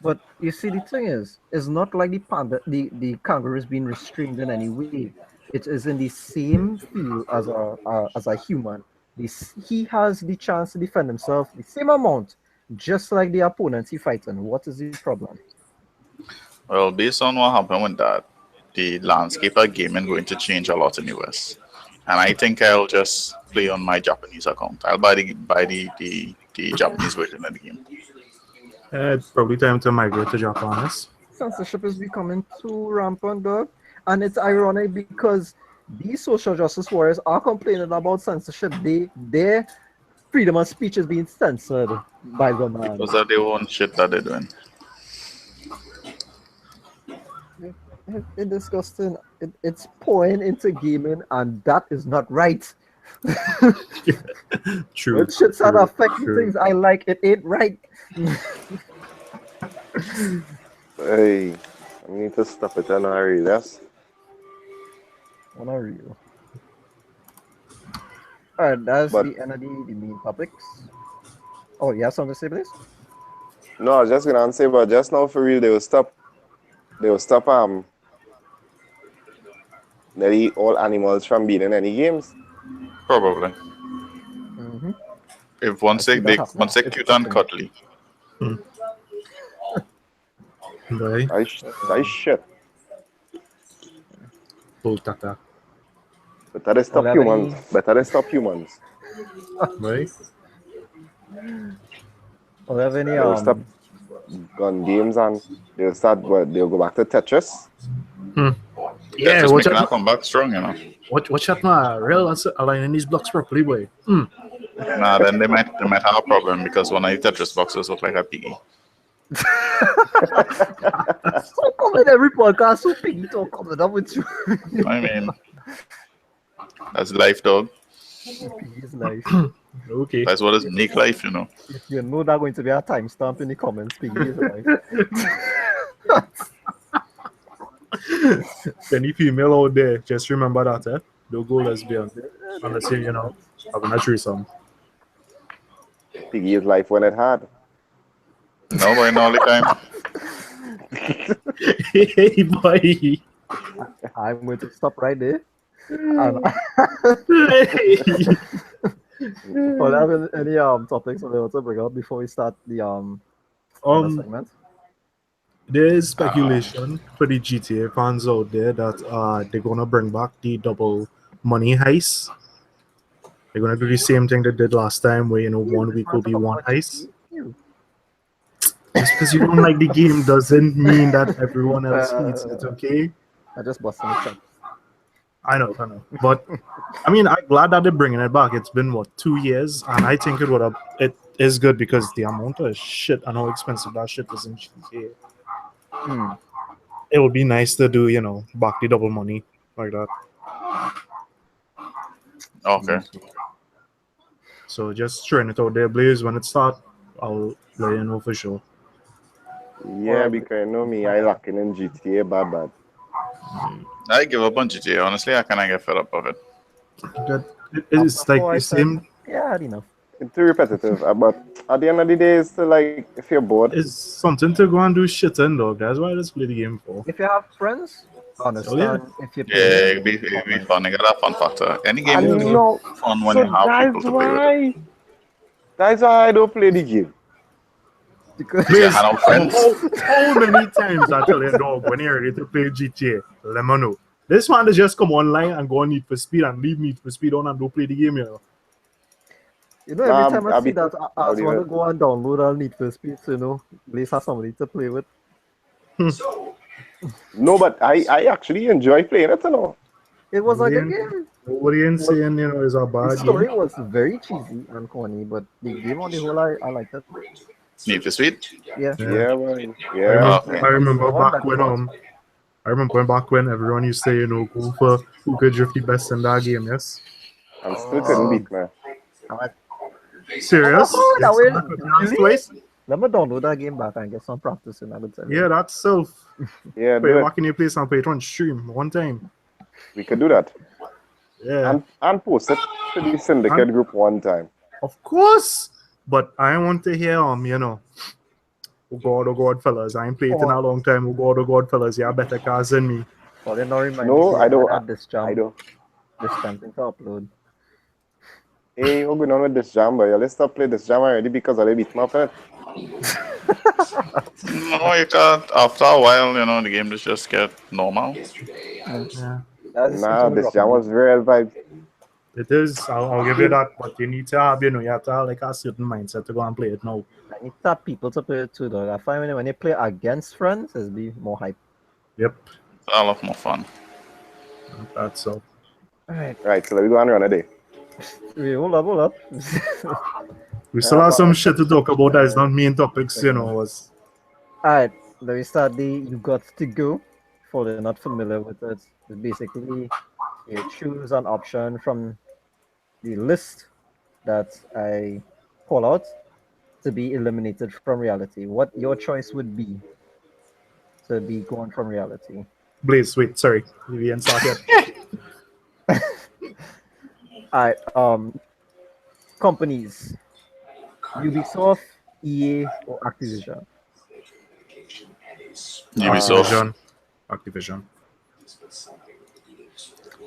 But you see, the thing is, it's not like the panda, the kangaroo is being restrained in any way. It is in the same field as a human. He has the chance to defend himself the same amount, just like the opponents he fighting. What is the problem? Well, based on what happened with that, the landscape of gaming going to change a lot in the US. And I think I'll just play on my Japanese account. I'll buy the Japanese version of the game. It's probably time to migrate to Japan. Censorship is becoming too rampant, dog. And it's ironic because these social justice warriors are complaining about censorship. Their freedom of speech is being censored by the man. Because of their own shit that they're doing. It's disgusting. It's pouring into gaming, and that is not right. True. When shit's not affecting things I like, it ain't right. Hey, I need to stop it and hurry. That's What are you? Alright, that's the end of the main topics. Oh, you have something to say, please? no. I was just gonna say, but just now for real, they will stop all animals from being in any games. Probably. Mm-hmm. If once they cute and cuddly. Right. I shit. Bull tata. Better they stop humans. Better they stop humans. Right. Or have any They'll stop gun games and they'll go back to Tetris. Yeah, just watch making out. that come back strong, you know. Watch out, man. Real aligning these blocks properly, boy. Nah, then they might have a problem because one of the Tetris boxes look like a piggy. So come in every podcast, so piggy talk coming up with you. I mean, that's life, dog. Piggy is life. Okay. That's what is make life, you know. If you know there's going to be a timestamp in the comments, piggy is life. Any female out there, just remember that, eh? Don't go lesbian. Unless you know, having a threesome. Piggy is life when it hard. No, boy, not all the time. Hey, boy. I'm going to stop right there. And well, have any topics we want to bring up before we start the other segment? There is speculation for the GTA fans out there that they're gonna bring back the double money heist. They're gonna do the same thing they did last time, where 1 week will be one heist. Just because you don't like the game doesn't mean that everyone else hates it. Okay? I just busted the check. I know. But I mean, I'm glad that they're bringing it back. It's been 2 years, and I think it is good because the amount of shit and how expensive that shit is in GTA. It would be nice to do, back the double money like that. Okay. So just throwing it out there, Blaze. When it starts, I'll let you know for sure. Yeah, because me, I lacking in GTA bad. I give up on GTA. Honestly, I cannot get fed up of it. It's like the same. Yeah, enough. It's too repetitive, but at the end of the day, it's still like, if you're bored. It's something to go and do shit in, dog. That's why I just play the game for. If you have friends, understand. If you Yeah, it'd be fun. You got that fun factor. Any game And will be no, fun when so you have people to play with. That's why I don't play the game. because You have no friends. How many times I tell you, dog, when you're ready to play GTA, let me know. This one is just come online and go on Need for Speed and leave Need for Speed on and don't play the game, every time I see that, I just want to go and download a Need for Speed, so at least have somebody to play with. No, but I actually enjoy playing it, It was like a Yeah. game. Nobody ain't saying, is a The bad story game. was very cheesy and corny, but the game on the whole, I liked it. Need for Speed? Yeah. Yeah, man. I Yeah. remember, Okay. I remember The one back that when was- I remember back when everyone used to go for who could drift the best in that game. Yes, I'm still couldn't beat, man. serious. Oh, that Yes, will- I could dance really? twice. Let me download that game back and get some practice in. I would tell you. Yeah, that's self. Yeah, Play do it. back in your place and play it on stream one time. We could do that. Yeah, And post it to the syndicate group one time. of course. But I want to hear oh God, fellas, I ain't played in a long time. Oh God, fellas, you have better cars than me. Well, you know, remind No, me, I don't. had this jam. I don't. This jam thing to upload. Hey, what's going on with this jam, boy? Let's stop playing this jam already because I beat my friend. No, you can't. After a while, the game just get normal. Yeah, Nah, this jam was real vibe. it is. I'll give you that. But you need to have, you have to have like a certain mindset to go and play it now. I need to have people to play it too, though. I find when you play against friends, it's be more hype. Yep, It's a lot more fun. that's so. Alright, Right, so let me go and run a day. hold up. We still have some shit to talk about that is not main topics, was Alright, let me start the You Got to Go. For they're not familiar with it, it's basically you choose an option from the list that I call out to be eliminated from reality. What your choice would be to be gone from reality. Blaze, wait, sorry. We didn't start yet. Alright, companies. Ubisoft, EA, or Activision. Ubisoft. Activision.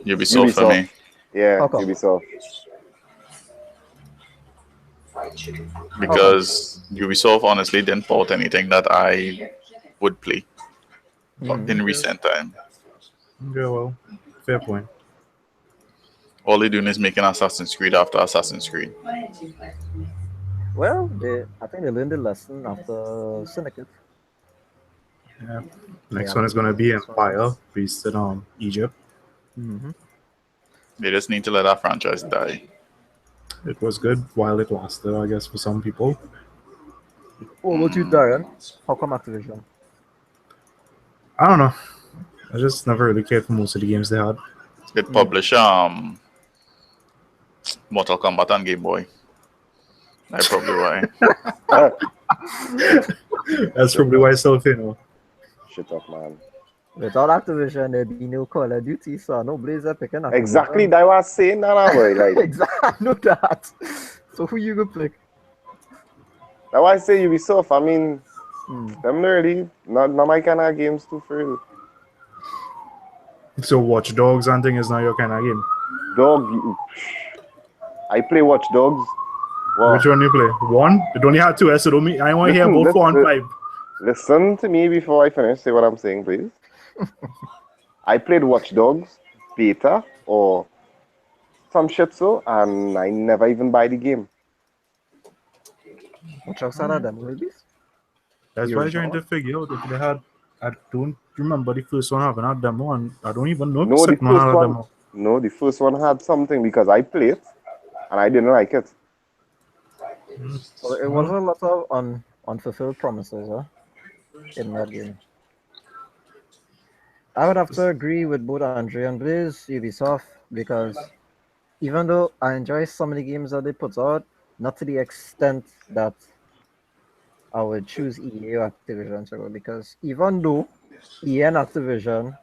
Ubisoft for me. Yeah, How come? Ubisoft. Because Ubisoft honestly didn't port anything that I would play in recent time. Okay, well, fair point. All they're doing is making Assassin's Creed after Assassin's Creed. Well, I think they learned the lesson after Syndicate. Yeah. Next one is gonna be Empire, based in Egypt. Mm-hmm. They just need to let that franchise die. It was good while it lasted, I guess, for some people. What about you, Darren? How come Activision? I don't know. I just never really cared for most of the games they had. It published Mortal Kombat on Game Boy. That's probably why. That's probably why I still feel. Shut up, man. Without Activision, there'd be no Call of Duty, so no Blazer picking Activision. Exactly, that was saying that boy. Like Exactly, I know that. So who you gonna pick? that why I say Ubisoft. I mean, them really not my kind of games too for real. So Watch Dogs and thing is not your kind of game. I play Watch Dogs. Wow. Which one you play? One? It only had two, so don't me. I want to hear about 4 and 5. Listen to me before I finish. Say what I'm saying, please. I played Watch Dogs beta or some shit so, and I never even buy the game. Watch out, Sarah, them movies? That's why I'm trying to figure out if they had. I don't remember the first one having a demo, and I don't even know if No, the second one had first a one. demo. No, the first one had something because I played it and I didn't like it. So it was a lot of unfulfilled promises, in that game. I would have to agree with both Andre and Blaze, Ubisoft, because even though I enjoy some of the games that they put out, not to the extent that I would choose EA or Activision to go, because even though EA and Activision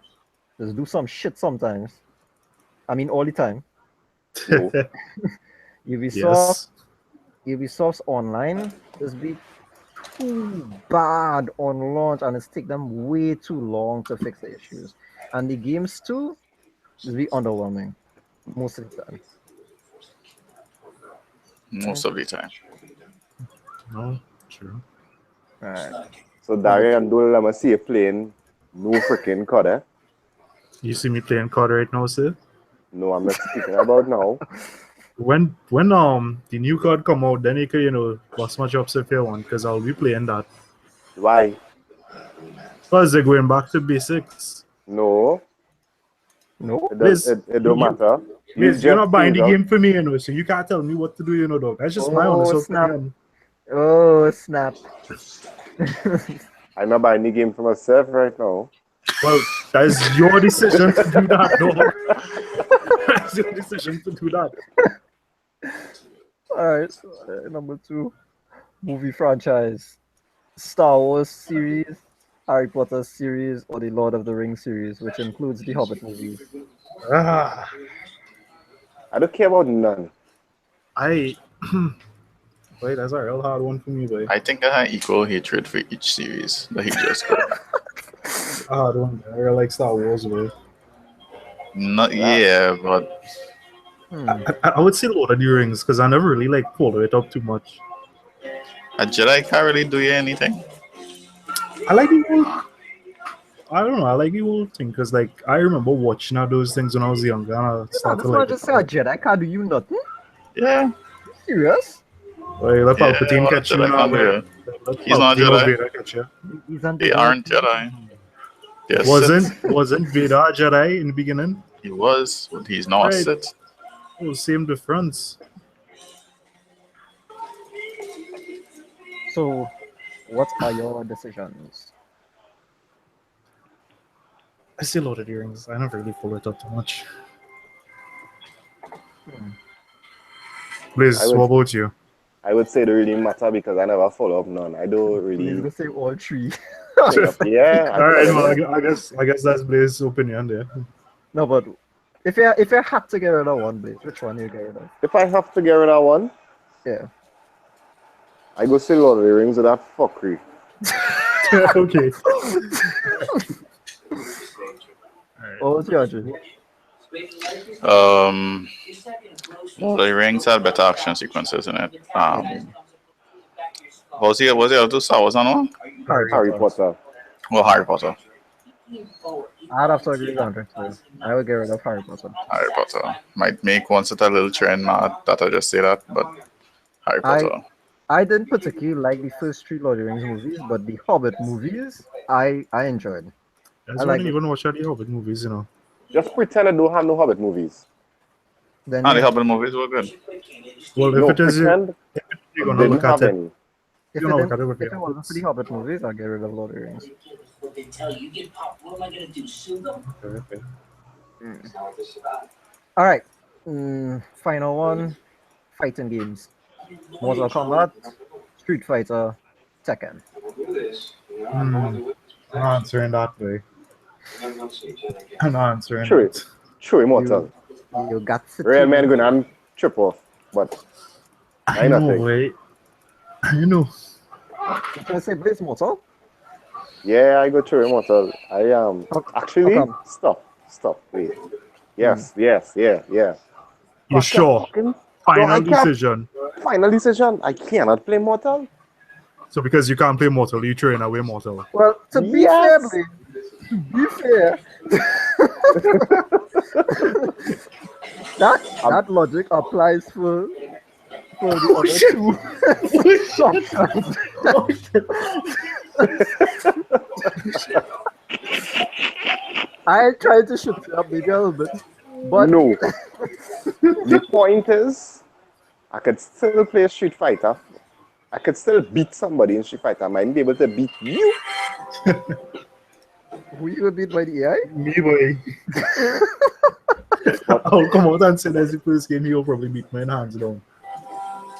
just do some shit sometimes, I mean all the time, No. Ubisoft's online just be too bad on launch, and it's take them way too long to fix the issues. And the games too just be underwhelming most of the time. Most of the time. No, true. Right. So Darian, don't let me see you playing no freaking COD, eh? You see me playing COD right now, sir? No, I'm not speaking about now. When the new COD come out, then you can bust my chops if you want, because I'll be playing that. Why? Because they're going back to basics. No, No? it don't matter. You're not buying the feel game for me, so you can't tell me what to do, dog. That's just my honest snap. opinion. Oh, snap. I'm not buying the game for myself right now. Well, that's your decision to do that, dog. That's your decision to do that. Alright, so, number 2, movie franchise. Star Wars series, Harry Potter series, or the Lord of the Rings series, which includes the Hobbit movies. Ah, I don't care about none. wait, that's a real hard one for me, boy. I think I have equal hatred for each series that he just got. A hard one. I really like Star Wars, boy. Not yeah, but I would say Lord of the Rings, because I never really follow it up too much. a Jedi can't really do you anything. I like the whole. I don't know. I like the whole thing because, I remember watching all those things when I was younger, and I started That's not just say a Jedi can't do you nothing. Yeah. Serious? Let Yeah, Palpatine catch you Jedi now. can't do it. Let He's not Palpatine or Jedi. Vader catch you. He's on They aren't Jedi. Yes. Wasn't Vader a Jedi in the beginning? He was, but he's not a Right. Sith. Oh, same difference. So, what are your decisions? I say Lord of the Rings. I never really follow it up too much. Blaze, what about you? I would say it really matter because I never follow up none. I don't He's really. gonna say all 3. Yeah. All right, well, I guess that's Blaze's opinion there. No, but if you had to get rid of one, Blaze, which one you get rid of? If I have to get rid of one, Yeah. I go see Lord of the Rings with that fuckery. Okay. What was your judge? Lord of the Rings had better action sequences in it. Was the other Star Wars on one? Harry Potter. Well, Harry Potter. I'd have to agree with Andre. So I would get rid of Harry Potter. Harry Potter might make one set a little trend that I just say that, but Harry Potter. I didn't particularly like the first 3 Lord of the Rings movies, but the Hobbit movies, I enjoyed. I didn't even watch all the Hobbit movies, Just pretend I don't have no Hobbit movies. Then The you, Hobbit movies were good. Well, No, if it is, pretend you're gonna didn't look at have it. any. if You it, know, didn't, look at it with if your it wasn't for the Hobbit movies, I'd get rid of Lord of the Rings. What they tell you, get popped. What am I gonna do? Sue them? Okay. All right. Final one. Fighting games. Mortal Kombat, Street Fighter, Tekken. I'm answering that way. I'm answering True. that. True immortal. You got to Real take men it. gonna trip off, but I I know, nothing. wait. You know. You trying to say Blaze Mortal? Yeah, I go true immortal. I How actually come? stop. Wait. Yes. Yeah. You sure? No, Final I can't. decision. Final decision. I cannot play mortal. So because you can't play Mortal, you train away Mortal. Well, to be Yes. fair, Blaze, to be fair, that logic applies for the other two. I tried to shoot you up maybe a little bit, but No. The point is, I could still play Street Fighter. I could still beat somebody in Street Fighter. I might be able to beat you. who you were beat by the AI? Me boy. I'll come out and say that's the first game you'll probably beat my hands down.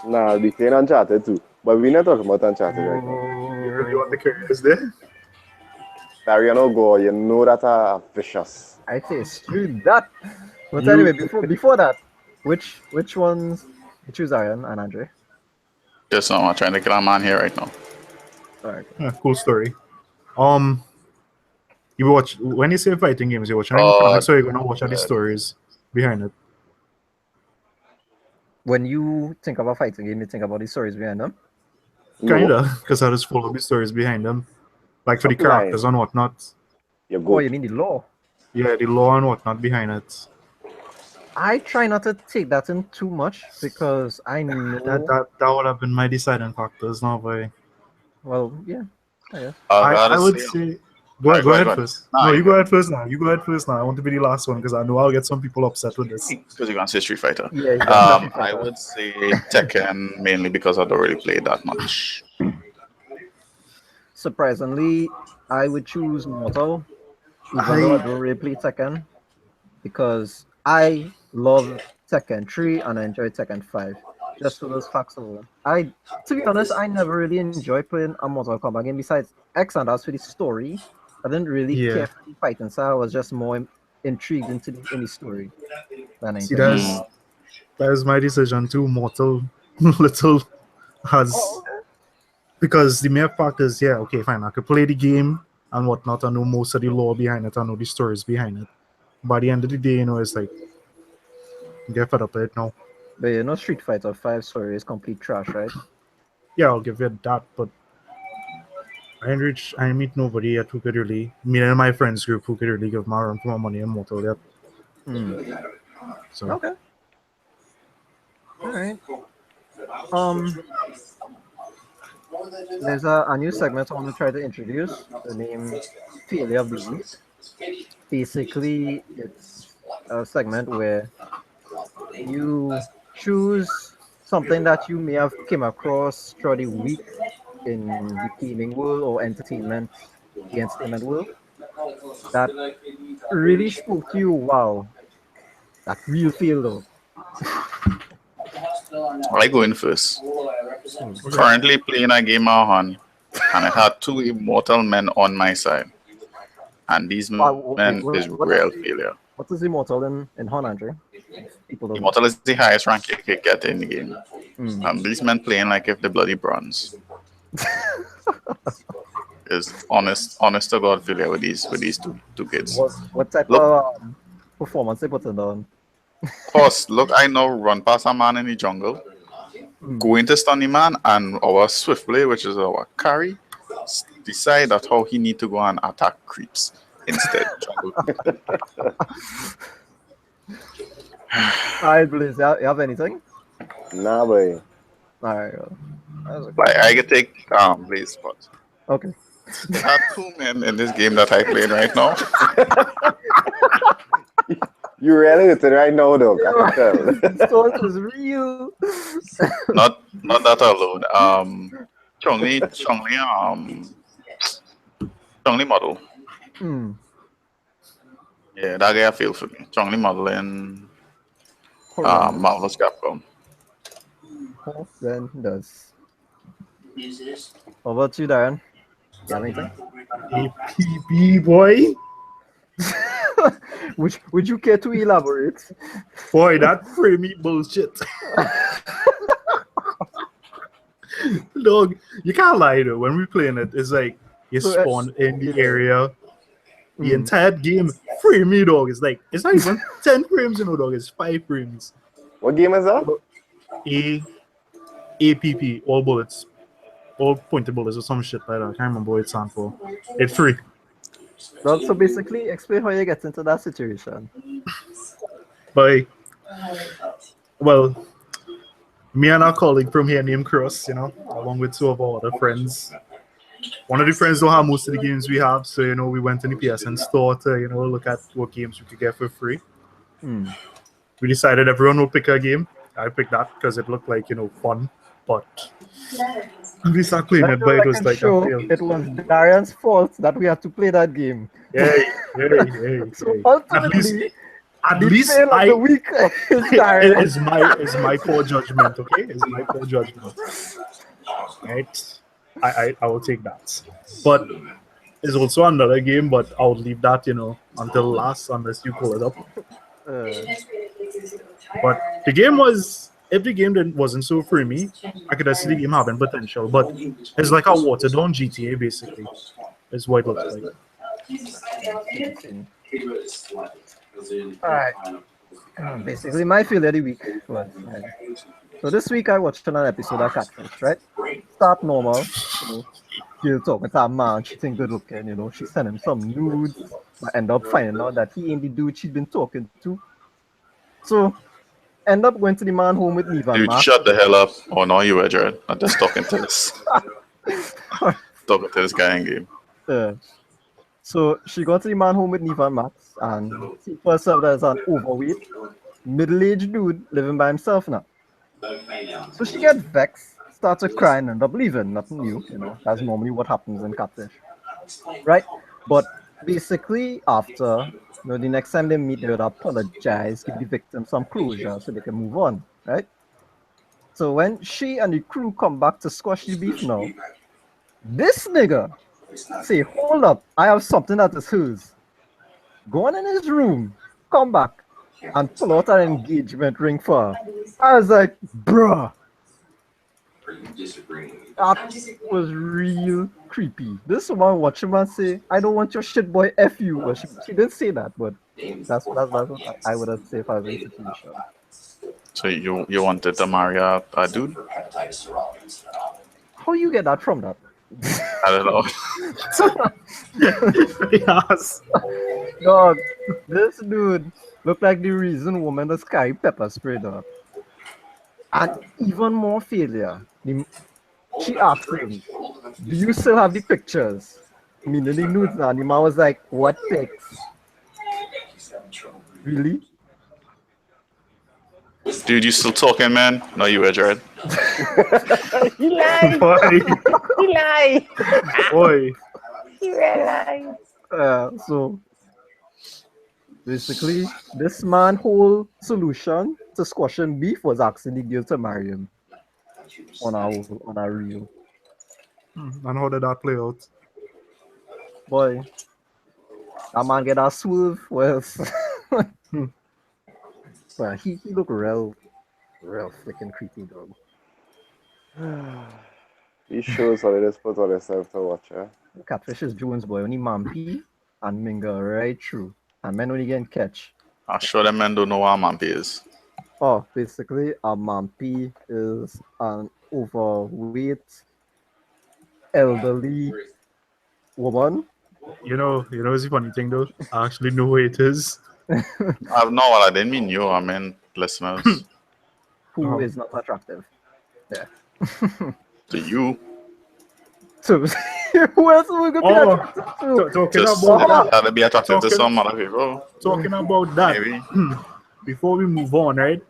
Nah, I'll be playing Uncharted too. But we're not talking about Uncharted right now. You really want the characters there? Dariano Go, you know that are vicious. I say screw that. But anyway, before that, which ones you choose Arian and Andre? Just I'm trying to kill a man here right now. Alright. Yeah, cool story. You watch when you say fighting games, you watch any Oh, mechanics, so you're gonna watch all the yeah. stories behind it. When you think about fighting game, you think about the stories behind them. Kinda, because I just follow the stories behind them, like for the Stop lying. characters and whatnot. You're Oh, good. you mean the law? Yeah, the law and whatnot behind it. I try not to take that in too much because I know. That would have been my deciding factors. Now, boy. Well, yeah. I guess. I would say. Go Alright, ahead go ahead. first. No, No, you you go ahead first now. You go ahead first now. I want to be the last one because I know I'll get some people upset with this. Because you're gonna say Street Fighter. Yeah. You got Street I Fighter. would say Tekken mainly because I don't really play that much. Surprisingly, I would choose Mortal, even though I don't really play Tekken, because I love Tekken 3 and I enjoy Tekken 5. Just for those facts alone. To be honest, I never really enjoyed playing a Mortal Kombat game besides X, and that's for the story. I didn't really Yeah. care for the fighting style. I was just more intrigued in the story than See, anything. that is my decision too. Mortal little has because the mere fact is, yeah, okay, fine. I could play the game and whatnot. I know most of the lore behind it. I know the stories behind it. By the end of the day, you know, it's like get fed up with it now. But you know, Street Fighter 5 story is complete trash, right? Yeah, I'll give you that, but I meet nobody yet who could really, me and my friends group who could really give my run for my money in Mortal yet. So Okay. All right. There's a new segment I want to try to introduce. The name Failure of the Week. Basically, it's a segment where you choose something that you may have came across throughout the week in the gaming world or entertainment world that really spoke to you. Wow, that real feel though. I go in first. Currently playing a game on, and I had two immortal men on my side, and these men is real failure. What is Immortal in Hon, Andre? People don't know. Immortal is the highest rank you could get in the game. These men playing like if they're bloody bronze. Is honest to God failure with these two kids. What type of performance they put on? Of course, look, I now run past a man in the jungle, going to stun the man, and our swift play, which is our carry, decide that how he need to go and attack creeps instead. Alright, Blaze, you have anything? Nah, boy. Alright, I can take Blaze spot. okay. There are two men in this game that I play right now. You really it right now, though. I can tell. This thought was real. Not that alone. Chongli model. Hmm. Yeah, that guy I feel for me. Chongli model in Marvel's Capcom. Oh, then does. Use this. How about you, Darren? You have anything? APB, boy. Would you care to elaborate? Boy, that framey bullshit. Dog, you can't lie though. When we playing it, it's like you spawn in the area. The entire game framey, dog. It's like it's not even 10 frames, dog. It's 5 frames. What game is that? APP, all bullets, all pointed bullets or some shit like that. I can't remember what it stands for. It's free. Well, so basically, explain how you get into that situation. By well, me and our colleague from here named Cross, along with 2 of our other friends. One of the friends don't have most of the games we have, so we went in the PSN store to look at what games we could get for free. We decided everyone would pick a game. I picked that because it looked like fun, but we started playing it, but it was like it was Darian's fault that we had to play that game. Hey. So ultimately, at least I the week is Darian. It's my poor judgment, okay? It's my poor judgment. Right? I will take that. But it's also another game, but I'll leave that, until last, unless you pull it up. But the game was, if the game wasn't so freemy, I could see the game having potential. But it's like a watered down GTA, basically. Is what it looks like. Alright. Basically, my failure of the week was. So this week I watched another episode of Catfish, right? Start normal. She'll talk with her man, she think good looking, she sent him some nudes, but end up finding out that he ain't the dude she'd been talking to. So end up going to the man home with Neva. Dude, shut the hell up. Oh no, you were Jared. I'm just talking to this. Talking to this guy in game. So she got to the man home with Neva and Max, and she first served as an overweight, middle-aged dude living by himself now. So she gets vexed, started crying, and end up leaving. Nothing new, that's normally what happens in Catfish. Right? But basically, after, the next time they meet, they would apologize, give the victim some closure so they can move on, right? So when she and the crew come back to squash the beef now, this nigga say, hold up, I have something that is hers. Go on in his room, come back, and pull out an engagement ring for her. I was like, bruh. That was real creepy. This woman watch him and say, I don't want your shit boy, F you. Well, she didn't say that, but that's what I would have said if I was in the situation. So you wanted to marry a dude? How you get that from that? I don't know. Yes. Dog, this dude looked like the reason women just carry pepper spray, dog. And even more failure. She asked him, do you still have the pictures? Meaning the nudes now. And the man was like, what pics? Really? Dude, you still talking, man? No, you were Jared. He lied. Boy. He lied. Boy. He lied. So basically, this man's whole solution to squashing beef was asking the girl to marry him on our reel. And how did that play out? Boy, that man get a swerve. Well, but he look real freaking creepy, dog. He shows how they just put on themselves to watch, Catfish is Jones, boy. Only Mampy and Minga right through. And men only get catch. I'm sure them men don't know what a Mampy is. Oh, basically, a Mampy is an overweight, elderly woman. It's the funny thing though. I actually know who it is. I didn't mean you. I meant listeners. Who is not attractive. Yeah. To you. So Who else we gonna be Oh, attracted to? talking Just about that. gotta be attracted to Talking- some other people. Talking about that. Maybe. Before we move on, right?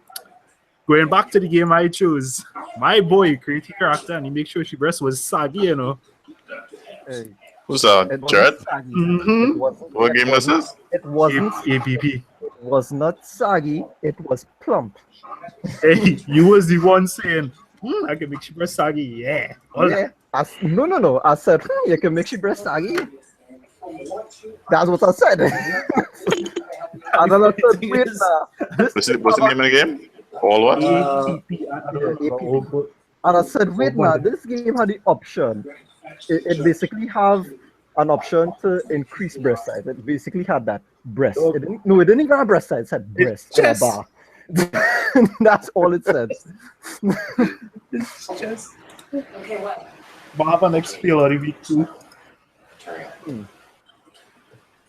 Going back to the game I chose, my boy created a character and he make sure she breast was saggy, you know. Hey, Who's that? it wasn't Jared? saggy. Mm-hmm. It wasn't. What it game this wasn't- is? It wasn't. APP. It was not saggy. It was plump. Hey, you was the one saying, I can make she breast saggy. Yeah. All Yeah. No. I said, you can make your breast saggy. That's what I said. And then I said, wait, What's the name of the game? All what? APP. I don't know. and I said, wait, now this game had the option. It basically have an option to increase breast size. It basically had that breast. It didn't even have breast size. It said breast in a chest. bar. That's all it said. It's just. But I have an experience every week too.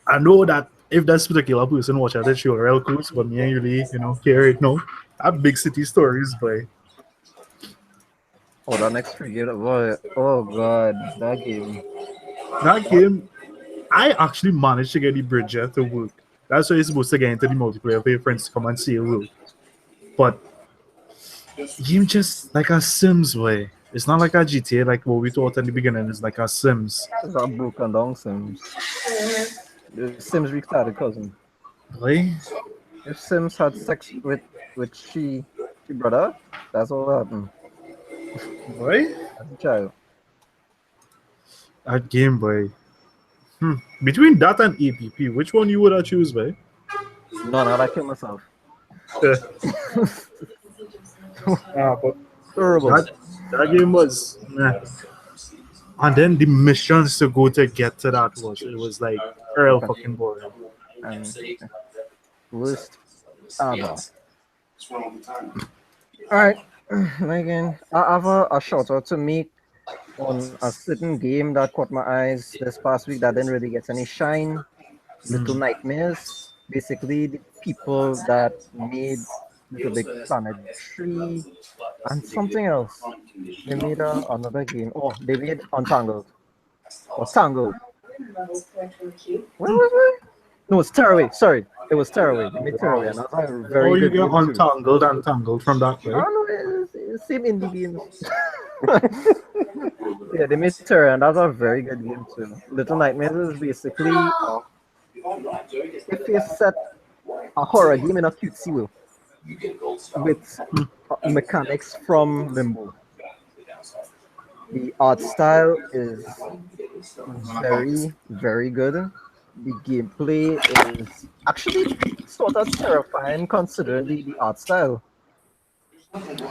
I know that if that particular person watch that show real close, but me ain't really, care it now. I have big city stories, boy. Oh, that next game, boy. Oh god, that game. That game, I actually managed to get the bridger to work. That's why you're supposed to get into the multiplayer for your friends to come and see it work. But game just like a Sims way. It's not like a GTA like what we thought in the beginning. It's like a Sims. It's a broken down Sims. The Sims retarded cousin. Boy, If Sims had sex with she brother, that's all happened. boy, As a child. that game, boy. Between that and APP, which one you would have choose, boy? No, I kill myself. But Terrible. that game was, and then the missions to go to get to that was like real fucking boring. And worst ever. Alright, again, I have a shout out to make on a certain game that caught my eyes this past week that didn't really get any shine. Little Nightmares. Basically, the people that made Little Big Planet 3 and something else. They made another game. Oh, they made Untangled. Or Tangled. Wait. No, it's Tearaway. Sorry. It was Tearaway. They made Tearaway. And that's a very You good get game too. untangled from that, I right? don't know, it's same indie games. Yeah, they made Terror, and that's a very good game too. Little Nightmares is basically if you set a horror game in a cutesy way with mechanics from Limbo. The art style is very, very good. The gameplay is actually sort of terrifying considering the art style.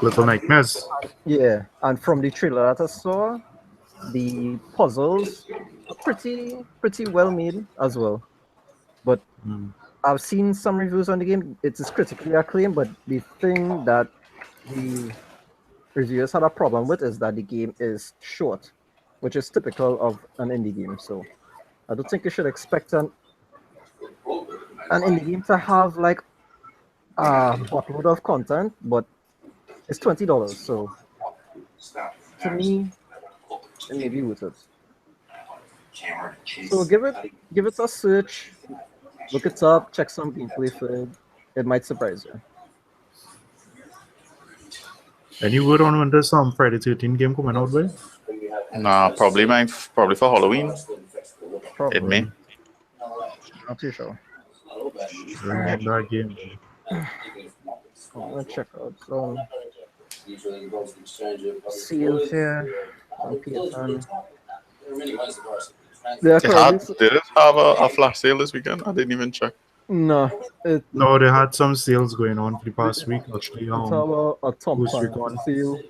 Little Nightmares. Yeah, and from the trailer that I saw, the puzzles are pretty well made as well. But I've seen some reviews on the game. It is critically acclaimed, but the thing that the reviewers had a problem with is that the game is short, which is typical of an indie game. So I don't think you should expect an indie game to have like a boatload of content, but it's $20, so to me, it may be worth it. So give it a search, look it up, check some gameplay for it. It might surprise you. Any word on when there's some Friday 13 game coming out, boy? Nah, probably for Halloween. Probably. It may. Not too sure. That game. I'm gonna check out some seals here on PSN. Yeah, Did it have a flash sale this weekend? I didn't even check. no, No, they had some sales going on for the past week, actually. it's a Tom Who's Clancy recording? seal,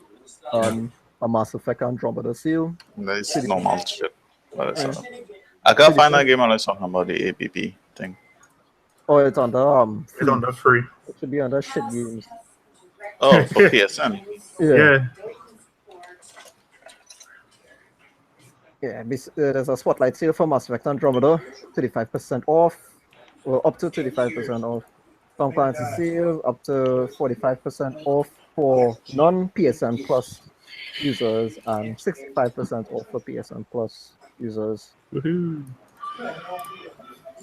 a Mass Effect Andromeda seal. It's normal shit. But it's, I can't find that game unless talking about the APP thing. Oh, it's under It's on the free. it should be under shit games. Oh, for PSN. Yeah. Yeah, there's a spotlight sale for Mass Effect Andromeda, 35% off, well, up to 35% off. Tom Clancy sale, up to 45% off for non-PSN Plus users, and 65% off for PSN Plus users. Woohoo.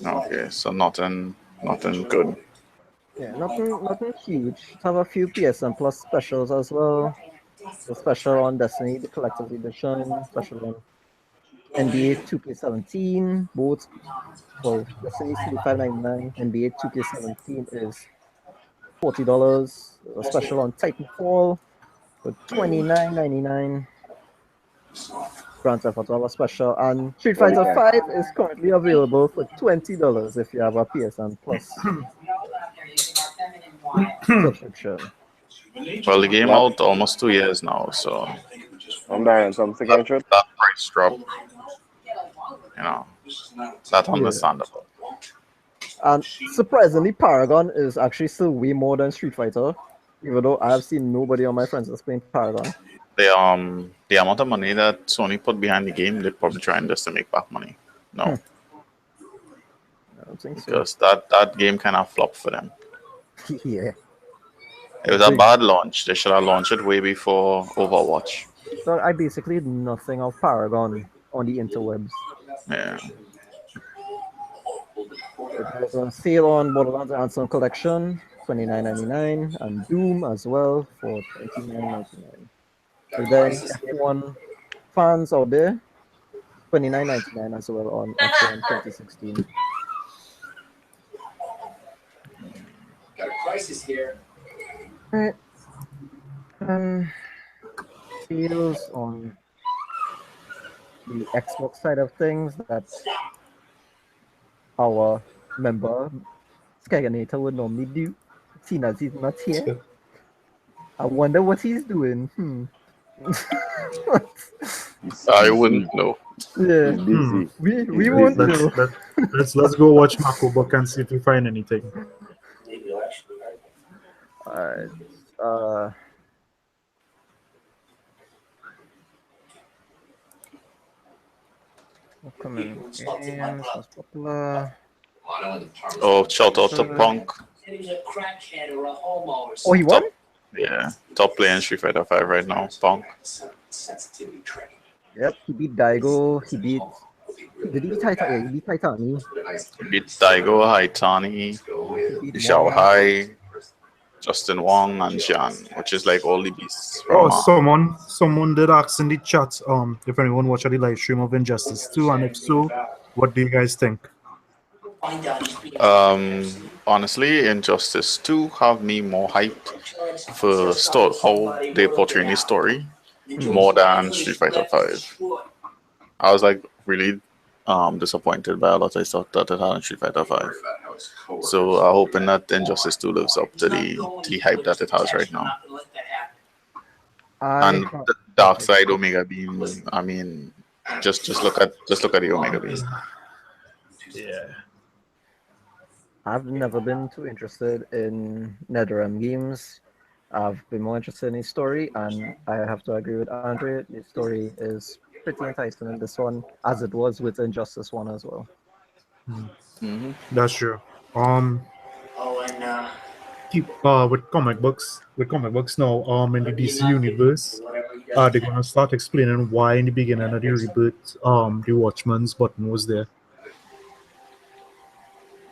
Okay, so nothing good. Yeah, nothing huge. Have a few PSN Plus specials as well. The special on Destiny, the collector's edition, special on NBA 2K17, both. Well, Destiny is $35.99. NBA 2K17 is $40. A special on Titanfall for $29.99. Grand Theft Auto have a special, and Street Fighter yeah. 5 is currently available for $20 if you have a PSN Plus subscription. Well, the game out almost 2 years now, so I'm dying. Some second shot. that price drop, that's Yeah. understandable. And surprisingly, Paragon is actually still way more than Street Fighter, even though I have seen nobody on my friends that's playing Paragon. The amount of money that Sony put behind the game, they're probably trying just to make back money. No, I don't think so. because that game kind of flopped for them. Yeah. It was a bad launch. They should have launched it way before Overwatch. So I basically did nothing of Paragon on the interwebs. Yeah. It was on sale on Borderlands Ransom Collection, $29.99, and Doom as well for $29.99. So then F1 fans out there, $29.99 as well on F1 2016. Got a crisis here. Right. Sales on the Xbox side of things that our member Skyganator would normally do. Seeing as he's not here, I wonder what he's doing. I wouldn't know. Yeah, Busy. we won't know. Let's go watch Mako Book and see if we find anything. Alright. Upcoming games, most popular. Oh, shout out to Punk. He was a crackhead or a homo or Oh, something. he won? Yeah, top player in Street Fighter 5 right now, Punk. Sensitivity training. Yep, he beat Daigo. Did he beat Titan? Yeah, he beat Titani. Beat Daigo, Haitani, He beat Xiao Wong. Hai, Justin Wong, and Xian, which is like all the beasts Oh, from someone did ask in the chat if anyone watched the live stream of Injustice 2, and if so, what do you guys think? Honestly, Injustice 2 have me more hyped for how they portray the story more than Street Fighter 5. I was like really disappointed by a lot of stuff that it had in Street Fighter 5. So I'm hoping that Injustice 2 lives up to the hype that it has right now. And the Dark Side Omega Beam, I mean, just look at the Omega Beam. Yeah. I've never been too interested in NetherRealm games. I've been more interested in the story, and I have to agree with Andre. The story is pretty enticing in this one, as it was with Injustice 1 as well. Mm-hmm. That's true. Keep with comic books now. In the DC universe, they're gonna start explaining why in the beginning of the reboot, the Watchman's button was there.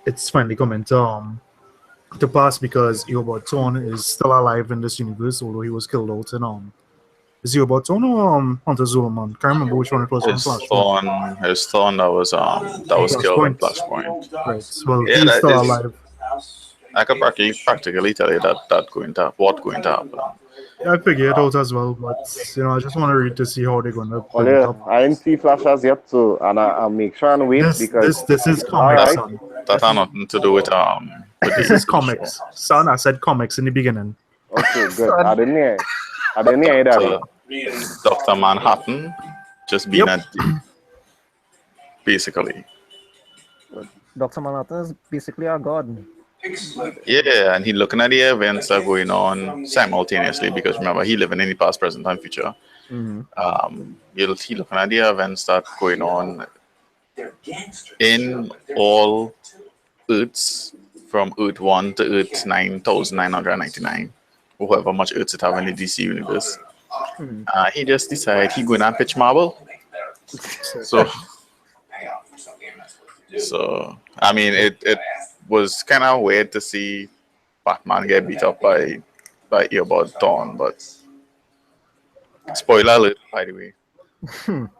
It's finally coming to pass because Eobard Thawne is still alive in this universe, although he was killed out in is Eobard Thawne or Hunter Zolomon? Can't remember which one it was. His Thorn that was killed in Flashpoint. Right. Well, Yeah, he's that still is- alive. I could practically tell you what's going to happen. Yeah, I figured it out as well, but I just want to read to see how they're gonna Well, play it yeah, up. I didn't see flashes yet, so and I'll make sure and wait because This is comics, Alright. son. That had nothing to do with This is comics, son. I said comics in the beginning. okay, good. I didn't hear that. Dr. Manhattan just being Yep. basically. Dr. Manhattan is basically our god. Yeah, and he looking at the events that are going on simultaneously because remember he living in the past, present, and future. He looking at the events that are going on in all Earths from Earth 1 to Earth 9,999, however much Earths it have in the DC universe. He just decided he going to pitch Marvel So I mean, it was kind of weird to see Batman get beat up by Earbud Dawn, but spoiler alert, by the way.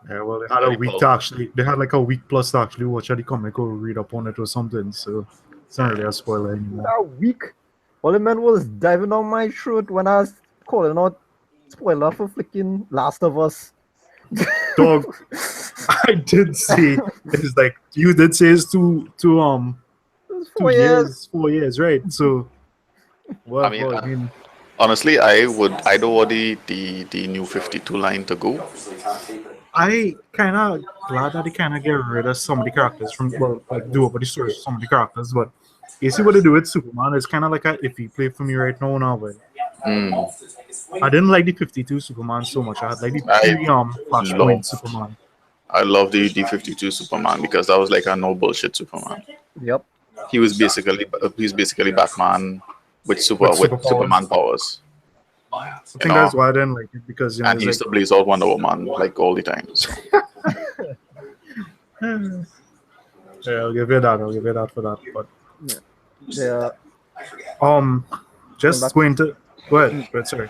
Yeah, well, they had a week to actually. They had like a week plus to actually watch the comic or read up on it or something. So it's not really a spoiler anymore. That week, all the man was diving down my throat when I was calling out spoiler for flicking Last of Us. Dog, I did say it's like you did say it's two It was 4 years. 4 years, right? So, well, I mean, well, I mean, honestly, I don't want the new 52 line to go. I kind of glad that they kind of get rid of some of the characters from, well, like do over the stories for some of the characters, but you see what they do with Superman, it's kind of like a iffy play for me right now, but I didn't like the 52 Superman so much. I had like the Flashpoint Superman. I love the 52 Superman because that was like a no bullshit Superman. Yep. He was basically Batman with Superman powers. I think that's why I didn't like it, because and he used to blaze out Wonder Woman like all the time. So. Yeah, I'll give you that for that. But Yeah. just going to go ahead. Sorry.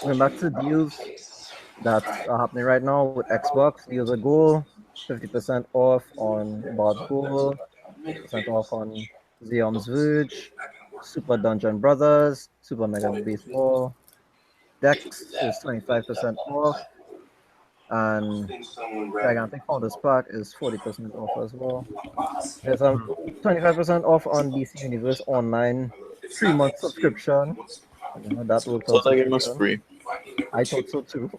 Going back to deals that are happening right now with Xbox, deals are Go, 50% off on Bard's Goal, 50% off on Zeom's Verge, Super Dungeon Brothers, Super Mega Baseball. Dex is 25% off, and Gigantic Founders Pack is 40% off as well. There's a 25% off on DC Universe Online 3-month subscription. I don't know that worked on subscription. Free. I thought so too.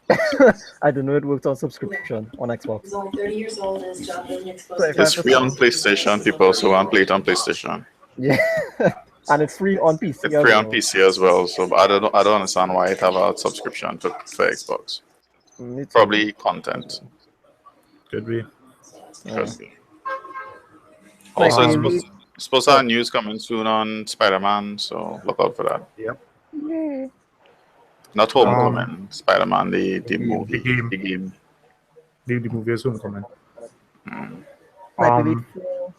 I don't know it worked on subscription on Xbox. He's only 30 years old and his job doesn't expose It's free on PlayStation. People also want to play it on PlayStation. Yeah. And it's free on PC. It's free on PC as well. So I don't understand why it have a subscription for Xbox. Probably content. Could be. Could be. Also, it's supposed to have news coming soon on Spider-Man, so look out for that. Yep. Not Homecoming, Spider-Man, the movie, game. the game. The movie is Homecoming. Elite 4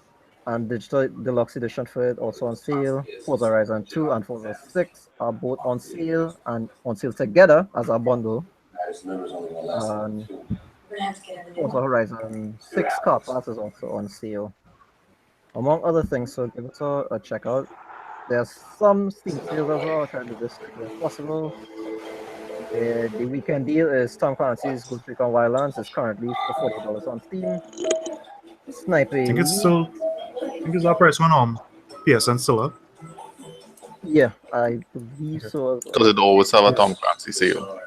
and Digital Deluxe Edition for it also on sale. Forza Horizon 2 and Forza 6 are both on sale and on sale together as a bundle. And Forza Horizon 6 Car Pass is also on sale. Among other things, so give it a check out. There's some Steam sales as well. I'll try to do this as quickly as possible. The weekend deal is Tom Clancy's Ghost Recon Wildlands is currently for $40 on Steam. Sniping. I think it's our price one on PSN still up. Yeah, I believe so. Because it always have a Tom Clancy sale.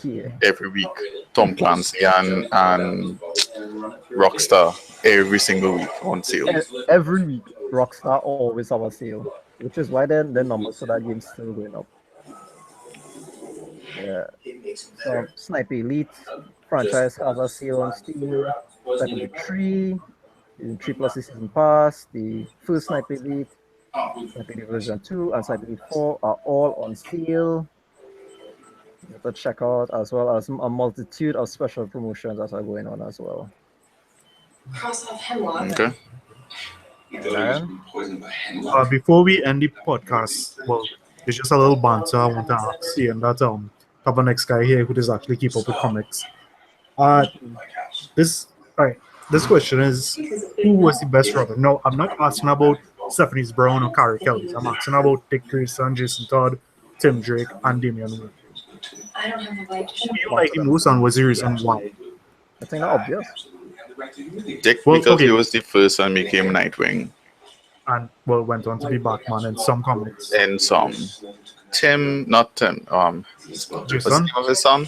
Yeah. Every week. Tom Clancy and Rockstar every single week on sale. Every week, Rockstar always have a sale, which is why the numbers for that game's still going up. Yeah. So Sniper Elite franchise has a sale on Steam. Sniper 3 plus the season pass, the first Sniper Elite, Sniper version 2, and Sniper Elite 4 are all on sale. To check out, as well as a multitude of special promotions that are going on as well. Okay. Before we end the podcast, well, it's just a little banter I want to ask you, and that have a next guy here who does actually keep up with comics. This question is, who was the best Robin? No, I'm not asking about Stephanie's Brown or Carrie Kelly. I'm asking about Dick Grayson, Jason Todd, Tim Drake, and Damian Wayne. I don't have a right to show Who you like the most, and was the reason why? I think that's obvious. Dick, because he was the first and became Nightwing. And well, went on to be Batman in some comics. And some. Tim, not Tim. What's the Jason? name of his son?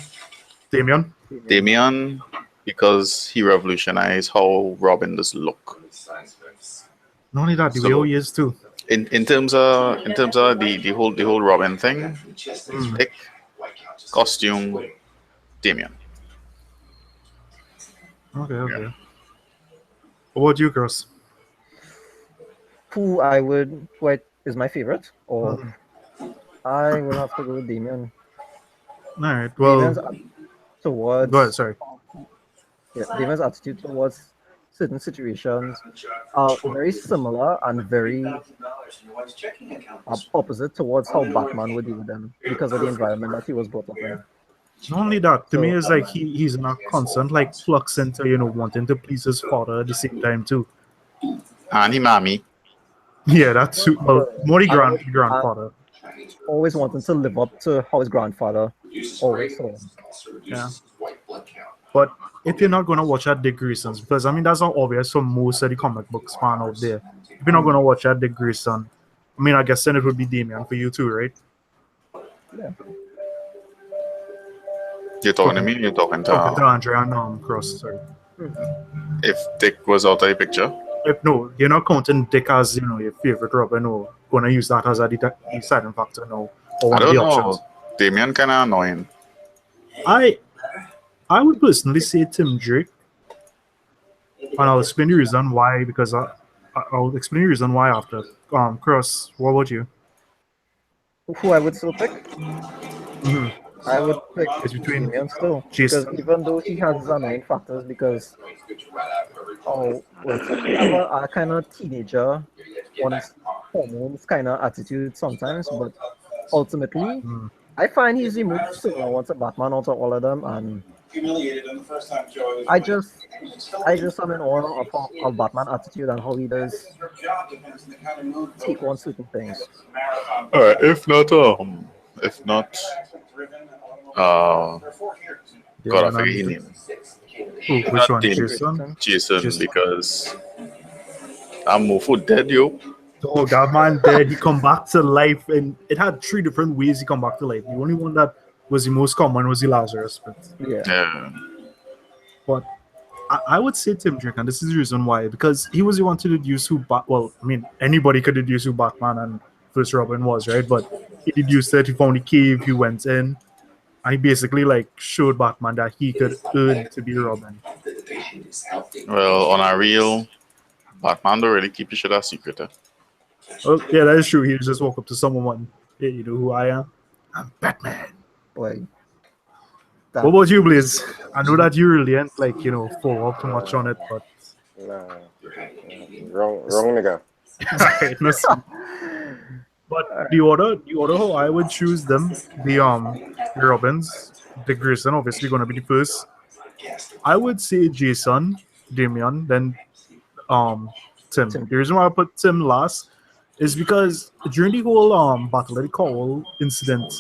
Damian, because he revolutionized how Robin does look. Not only that, the way he is too. In terms of the whole Robin thing, Dick, costume, Damian. Okay. Yeah. What about you, girls? Who is my favorite, or I will have to go with Damian. All right. Well, towards go ahead. Sorry. Damien's attitude towards certain situations are very similar and very opposite towards how Batman would deal with them because of the environment that he was brought up in. Not only that, to me, So- it's like he's in a constant like flux into wanting to please his father at the same time too. And he mommy. Yeah, that's well, more the grandfather. Always wanting to live up to how his grandfather always saw him. Yeah. But if you're not gonna watch at Dick Grayson's, because I mean that's not obvious for most of the comic books fan out there. If you're not gonna watch at Dick Grayson, I mean I guess then it would be Damien for you too, right? Yeah. You're talking to me, you're talking Talking to to Andre and Cross, sorry. if Dick was out of the picture. If no, you're not counting Dick as your favorite Robin or gonna use that as a deciding factor, no. Or I one of don't the know. options. Damien kinda annoying. I would personally say Tim Drake, and I'll explain the reason why because I'll explain the reason why after. Cross, what about you? Who I would still pick? Mhm. I would pick It's between Damien still. Jason. Because even though he has his annoying factors because he have a kind of teenager on his hormones kind of attitude sometimes, but ultimately I find he's the most similar one to Batman out of all of them, and I just am in awe of Batman attitude and how he does take on certain things. Alright, if not God, I forget his name. Who, which Not one? Damien. Jason? Jason, because I'm Mofo dead, yo. Oh, that man dead. He come back to life, and it had 3 different ways he come back to life. The only one that was the most common was the Lazarus pit. Yeah. But I would say Tim Drake, and this is the reason why, because he was the one to deduce who well, I mean, anybody could deduce who Batman and first Robin was, right? But he deduced that he found the cave, he went in, and he basically like showed Batman that he could earn to be Robin. Well, on a real, Batman don't really keep his shit a secret. Oh, yeah, that is true. He just walk up to someone, hey, you know who I am? I'm Batman. Like What about you, Blaze? I know that you really ain't follow up too much on it, but Nah, wrong nigga. right, listen. But the order how I would choose them, the Robins, Dick Grayson obviously gonna be the first. I would say Jason, Damien, then Tim. The reason why I put Tim last is because during the whole Battle of the Cowl incident,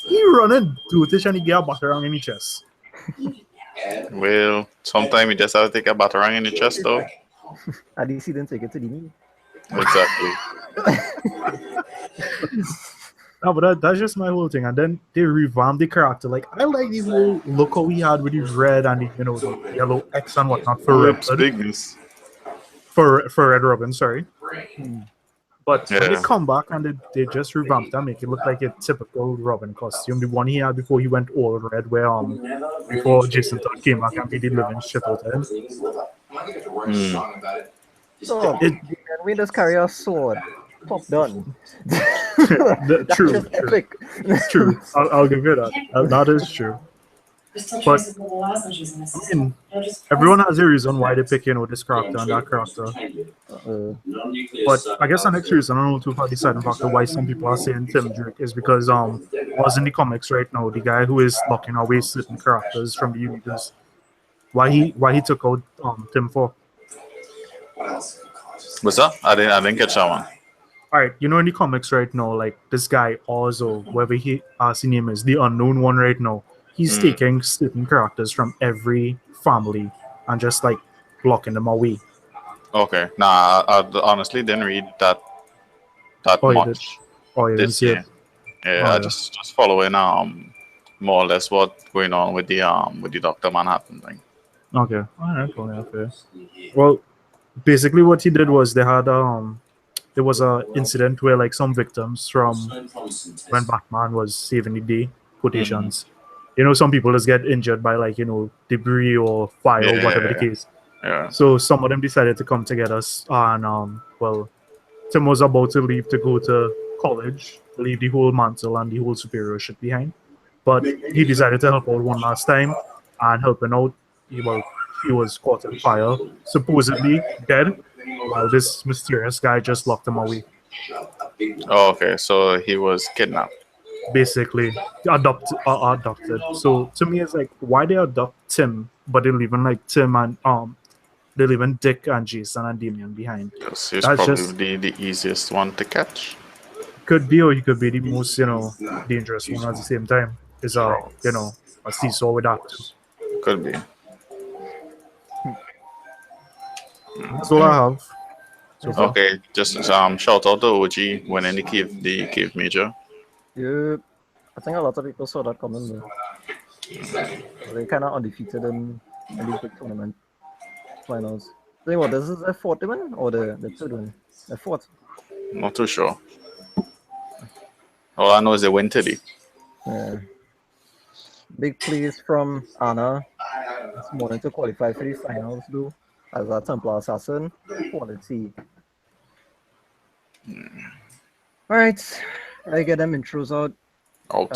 he running through it and he get a batarang in his chest. Well, sometimes you just have to take a batarang in the chest, though. at least he didn't take it to the knee. Exactly. No, but that's just my whole thing. And then they revamped the character. Like I like the whole look how we had with the red and the yellow X and whatnot for Lips Red. bigness. For Red Robin, sorry. But when they Yeah. come back and they just revamped and make it look like a typical Robin costume, the one he had before he went all red, where before Jason Todd came back and beat the living shit out of him. So we just carry a sword. Top done. That's True, just true. epic. True. I'll give you that. That is true. But I mean, everyone has a reason why they pick this character and that character. But I guess the next reason, I don't know too far deciding factor why some people are saying Tim Drake is because was in the comics right now, the guy who is locking away certain characters from the universe. Why he took out Tim for? What's that? I didn't catch that one. Alright, in the comics right now, like this guy Ozo, whatever his name is, the unknown one right now, he's taking certain characters from every family and just like blocking them away. Okay. Nah, I honestly didn't read that Oh, you much. Oh, you didn't This see year. it? Yeah, Oh, I yeah. just following more or less what's going on with the Dr. Manhattan thing. Okay. Alright, okay. Well, basically what he did was there was a incident where like some victims from when Batman was saving the day, quotations. Some people just get injured by debris or fire or whatever the case. Yeah. So some of them decided to come together and Tim was about to leave to go to college, leave the whole mantle and the whole superiorship behind. But he decided to help out one last time and helping out. He he was caught in fire, supposedly dead, while this mysterious guy just locked him away. Oh, okay, so he was kidnapped. Basically, adopted. So to me, it's like, why they adopt Tim, but they're leaving like Tim and they're leaving Dick and Jason and Damien behind. Yes, he's That's probably just the easiest one to catch. could be, or he could be the most dangerous one at the same time. It's a seesaw with that too. Could be. That's all I have. So far. Okay, just shout out to OG winning the cave major. Yeah, I think a lot of people saw that coming though. They kind of undefeated in the big tournament finals. I think what, this is the fourth win or the third win? The fourth. Not too sure. All I know is they win today. Yeah. Big plays from Anna this morning to qualify for the finals though. As a Templar assassin. Quality. Alright. I get them intros out. Out.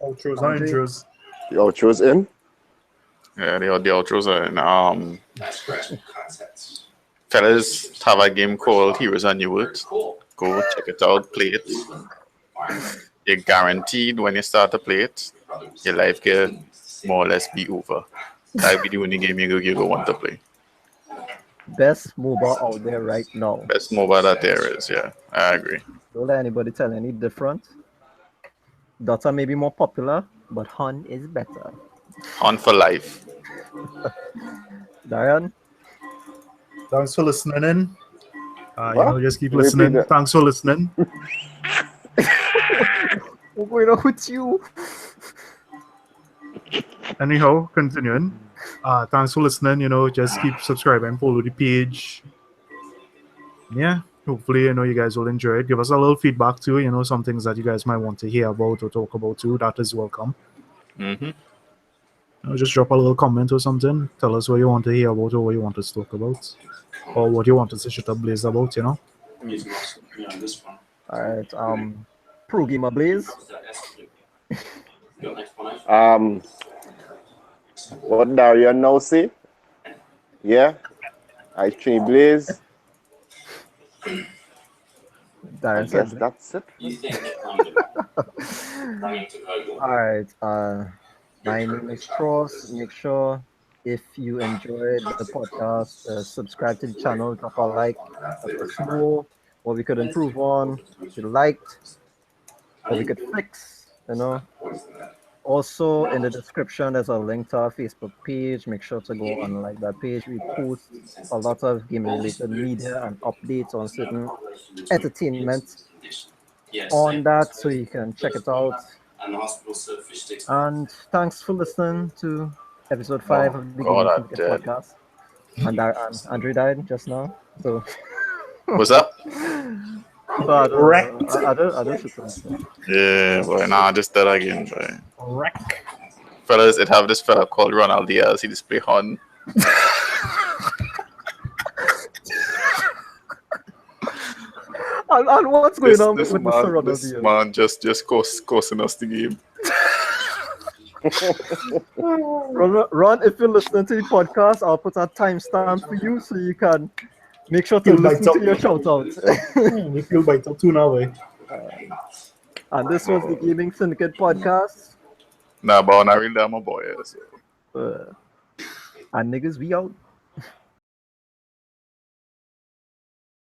Outros and Andre? intros. The outro's in. Yeah, the outros are in. Fellas have a game called Heroes and New Words. Go check it out, play it. You're guaranteed when you start to play it, your life can more or less be over. That'll be the only game you go want to play. Best mobile out there right now. Best mobile that there is, yeah. I agree. Don't let anybody tell any different. Dota may be more popular, but Hun is better. On for life. Darian? Thanks for listening in. What? Just keep Repeat listening. that. Thanks for listening. What's going on with you? Anyhow, continuing. Thanks for listening. Just keep subscribing, follow the page. Yeah, hopefully, you guys will enjoy it. Give us a little feedback too. Some things that you guys might want to hear about or talk about too. That is welcome. Just drop a little comment or something. Tell us what you want to hear about or what you want us to talk about, or what you want us to shut up Blaze about. Alright, Pro Gamer Blaze. What Darian now say? Yeah, I train Blaze. Darian Yes, said. that's it. Alright, my name is Tross. Make sure if you enjoyed the podcast, subscribe to the channel, drop a like, let us know what we could improve on, what you liked, what we could fix, Also, in the description, there's a link to our Facebook page. Make sure to go and like that page. We post a lot of game-related media and updates on certain entertainment on that, so you can check it out. And thanks for listening to episode 5 of the Gaming Syndicate Podcast. And Andre died just now, so. What's up? But I don't shoot them. Yeah, boy, nah, just that again, boy. Wreck. Fellas, it have this fella called Ronald Diaz. He just play Hun. And what's going on This with Mr. Ronald this Diaz? man just causing us the game. Ron, if you're listening to the podcast, I'll put a timestamp for you so you can make sure to You'll listen bite to up. your shout out. You feel vital too now, eh? And this was the Gaming Syndicate Podcast. Nah, but I really am a boy. So. And niggas, we out.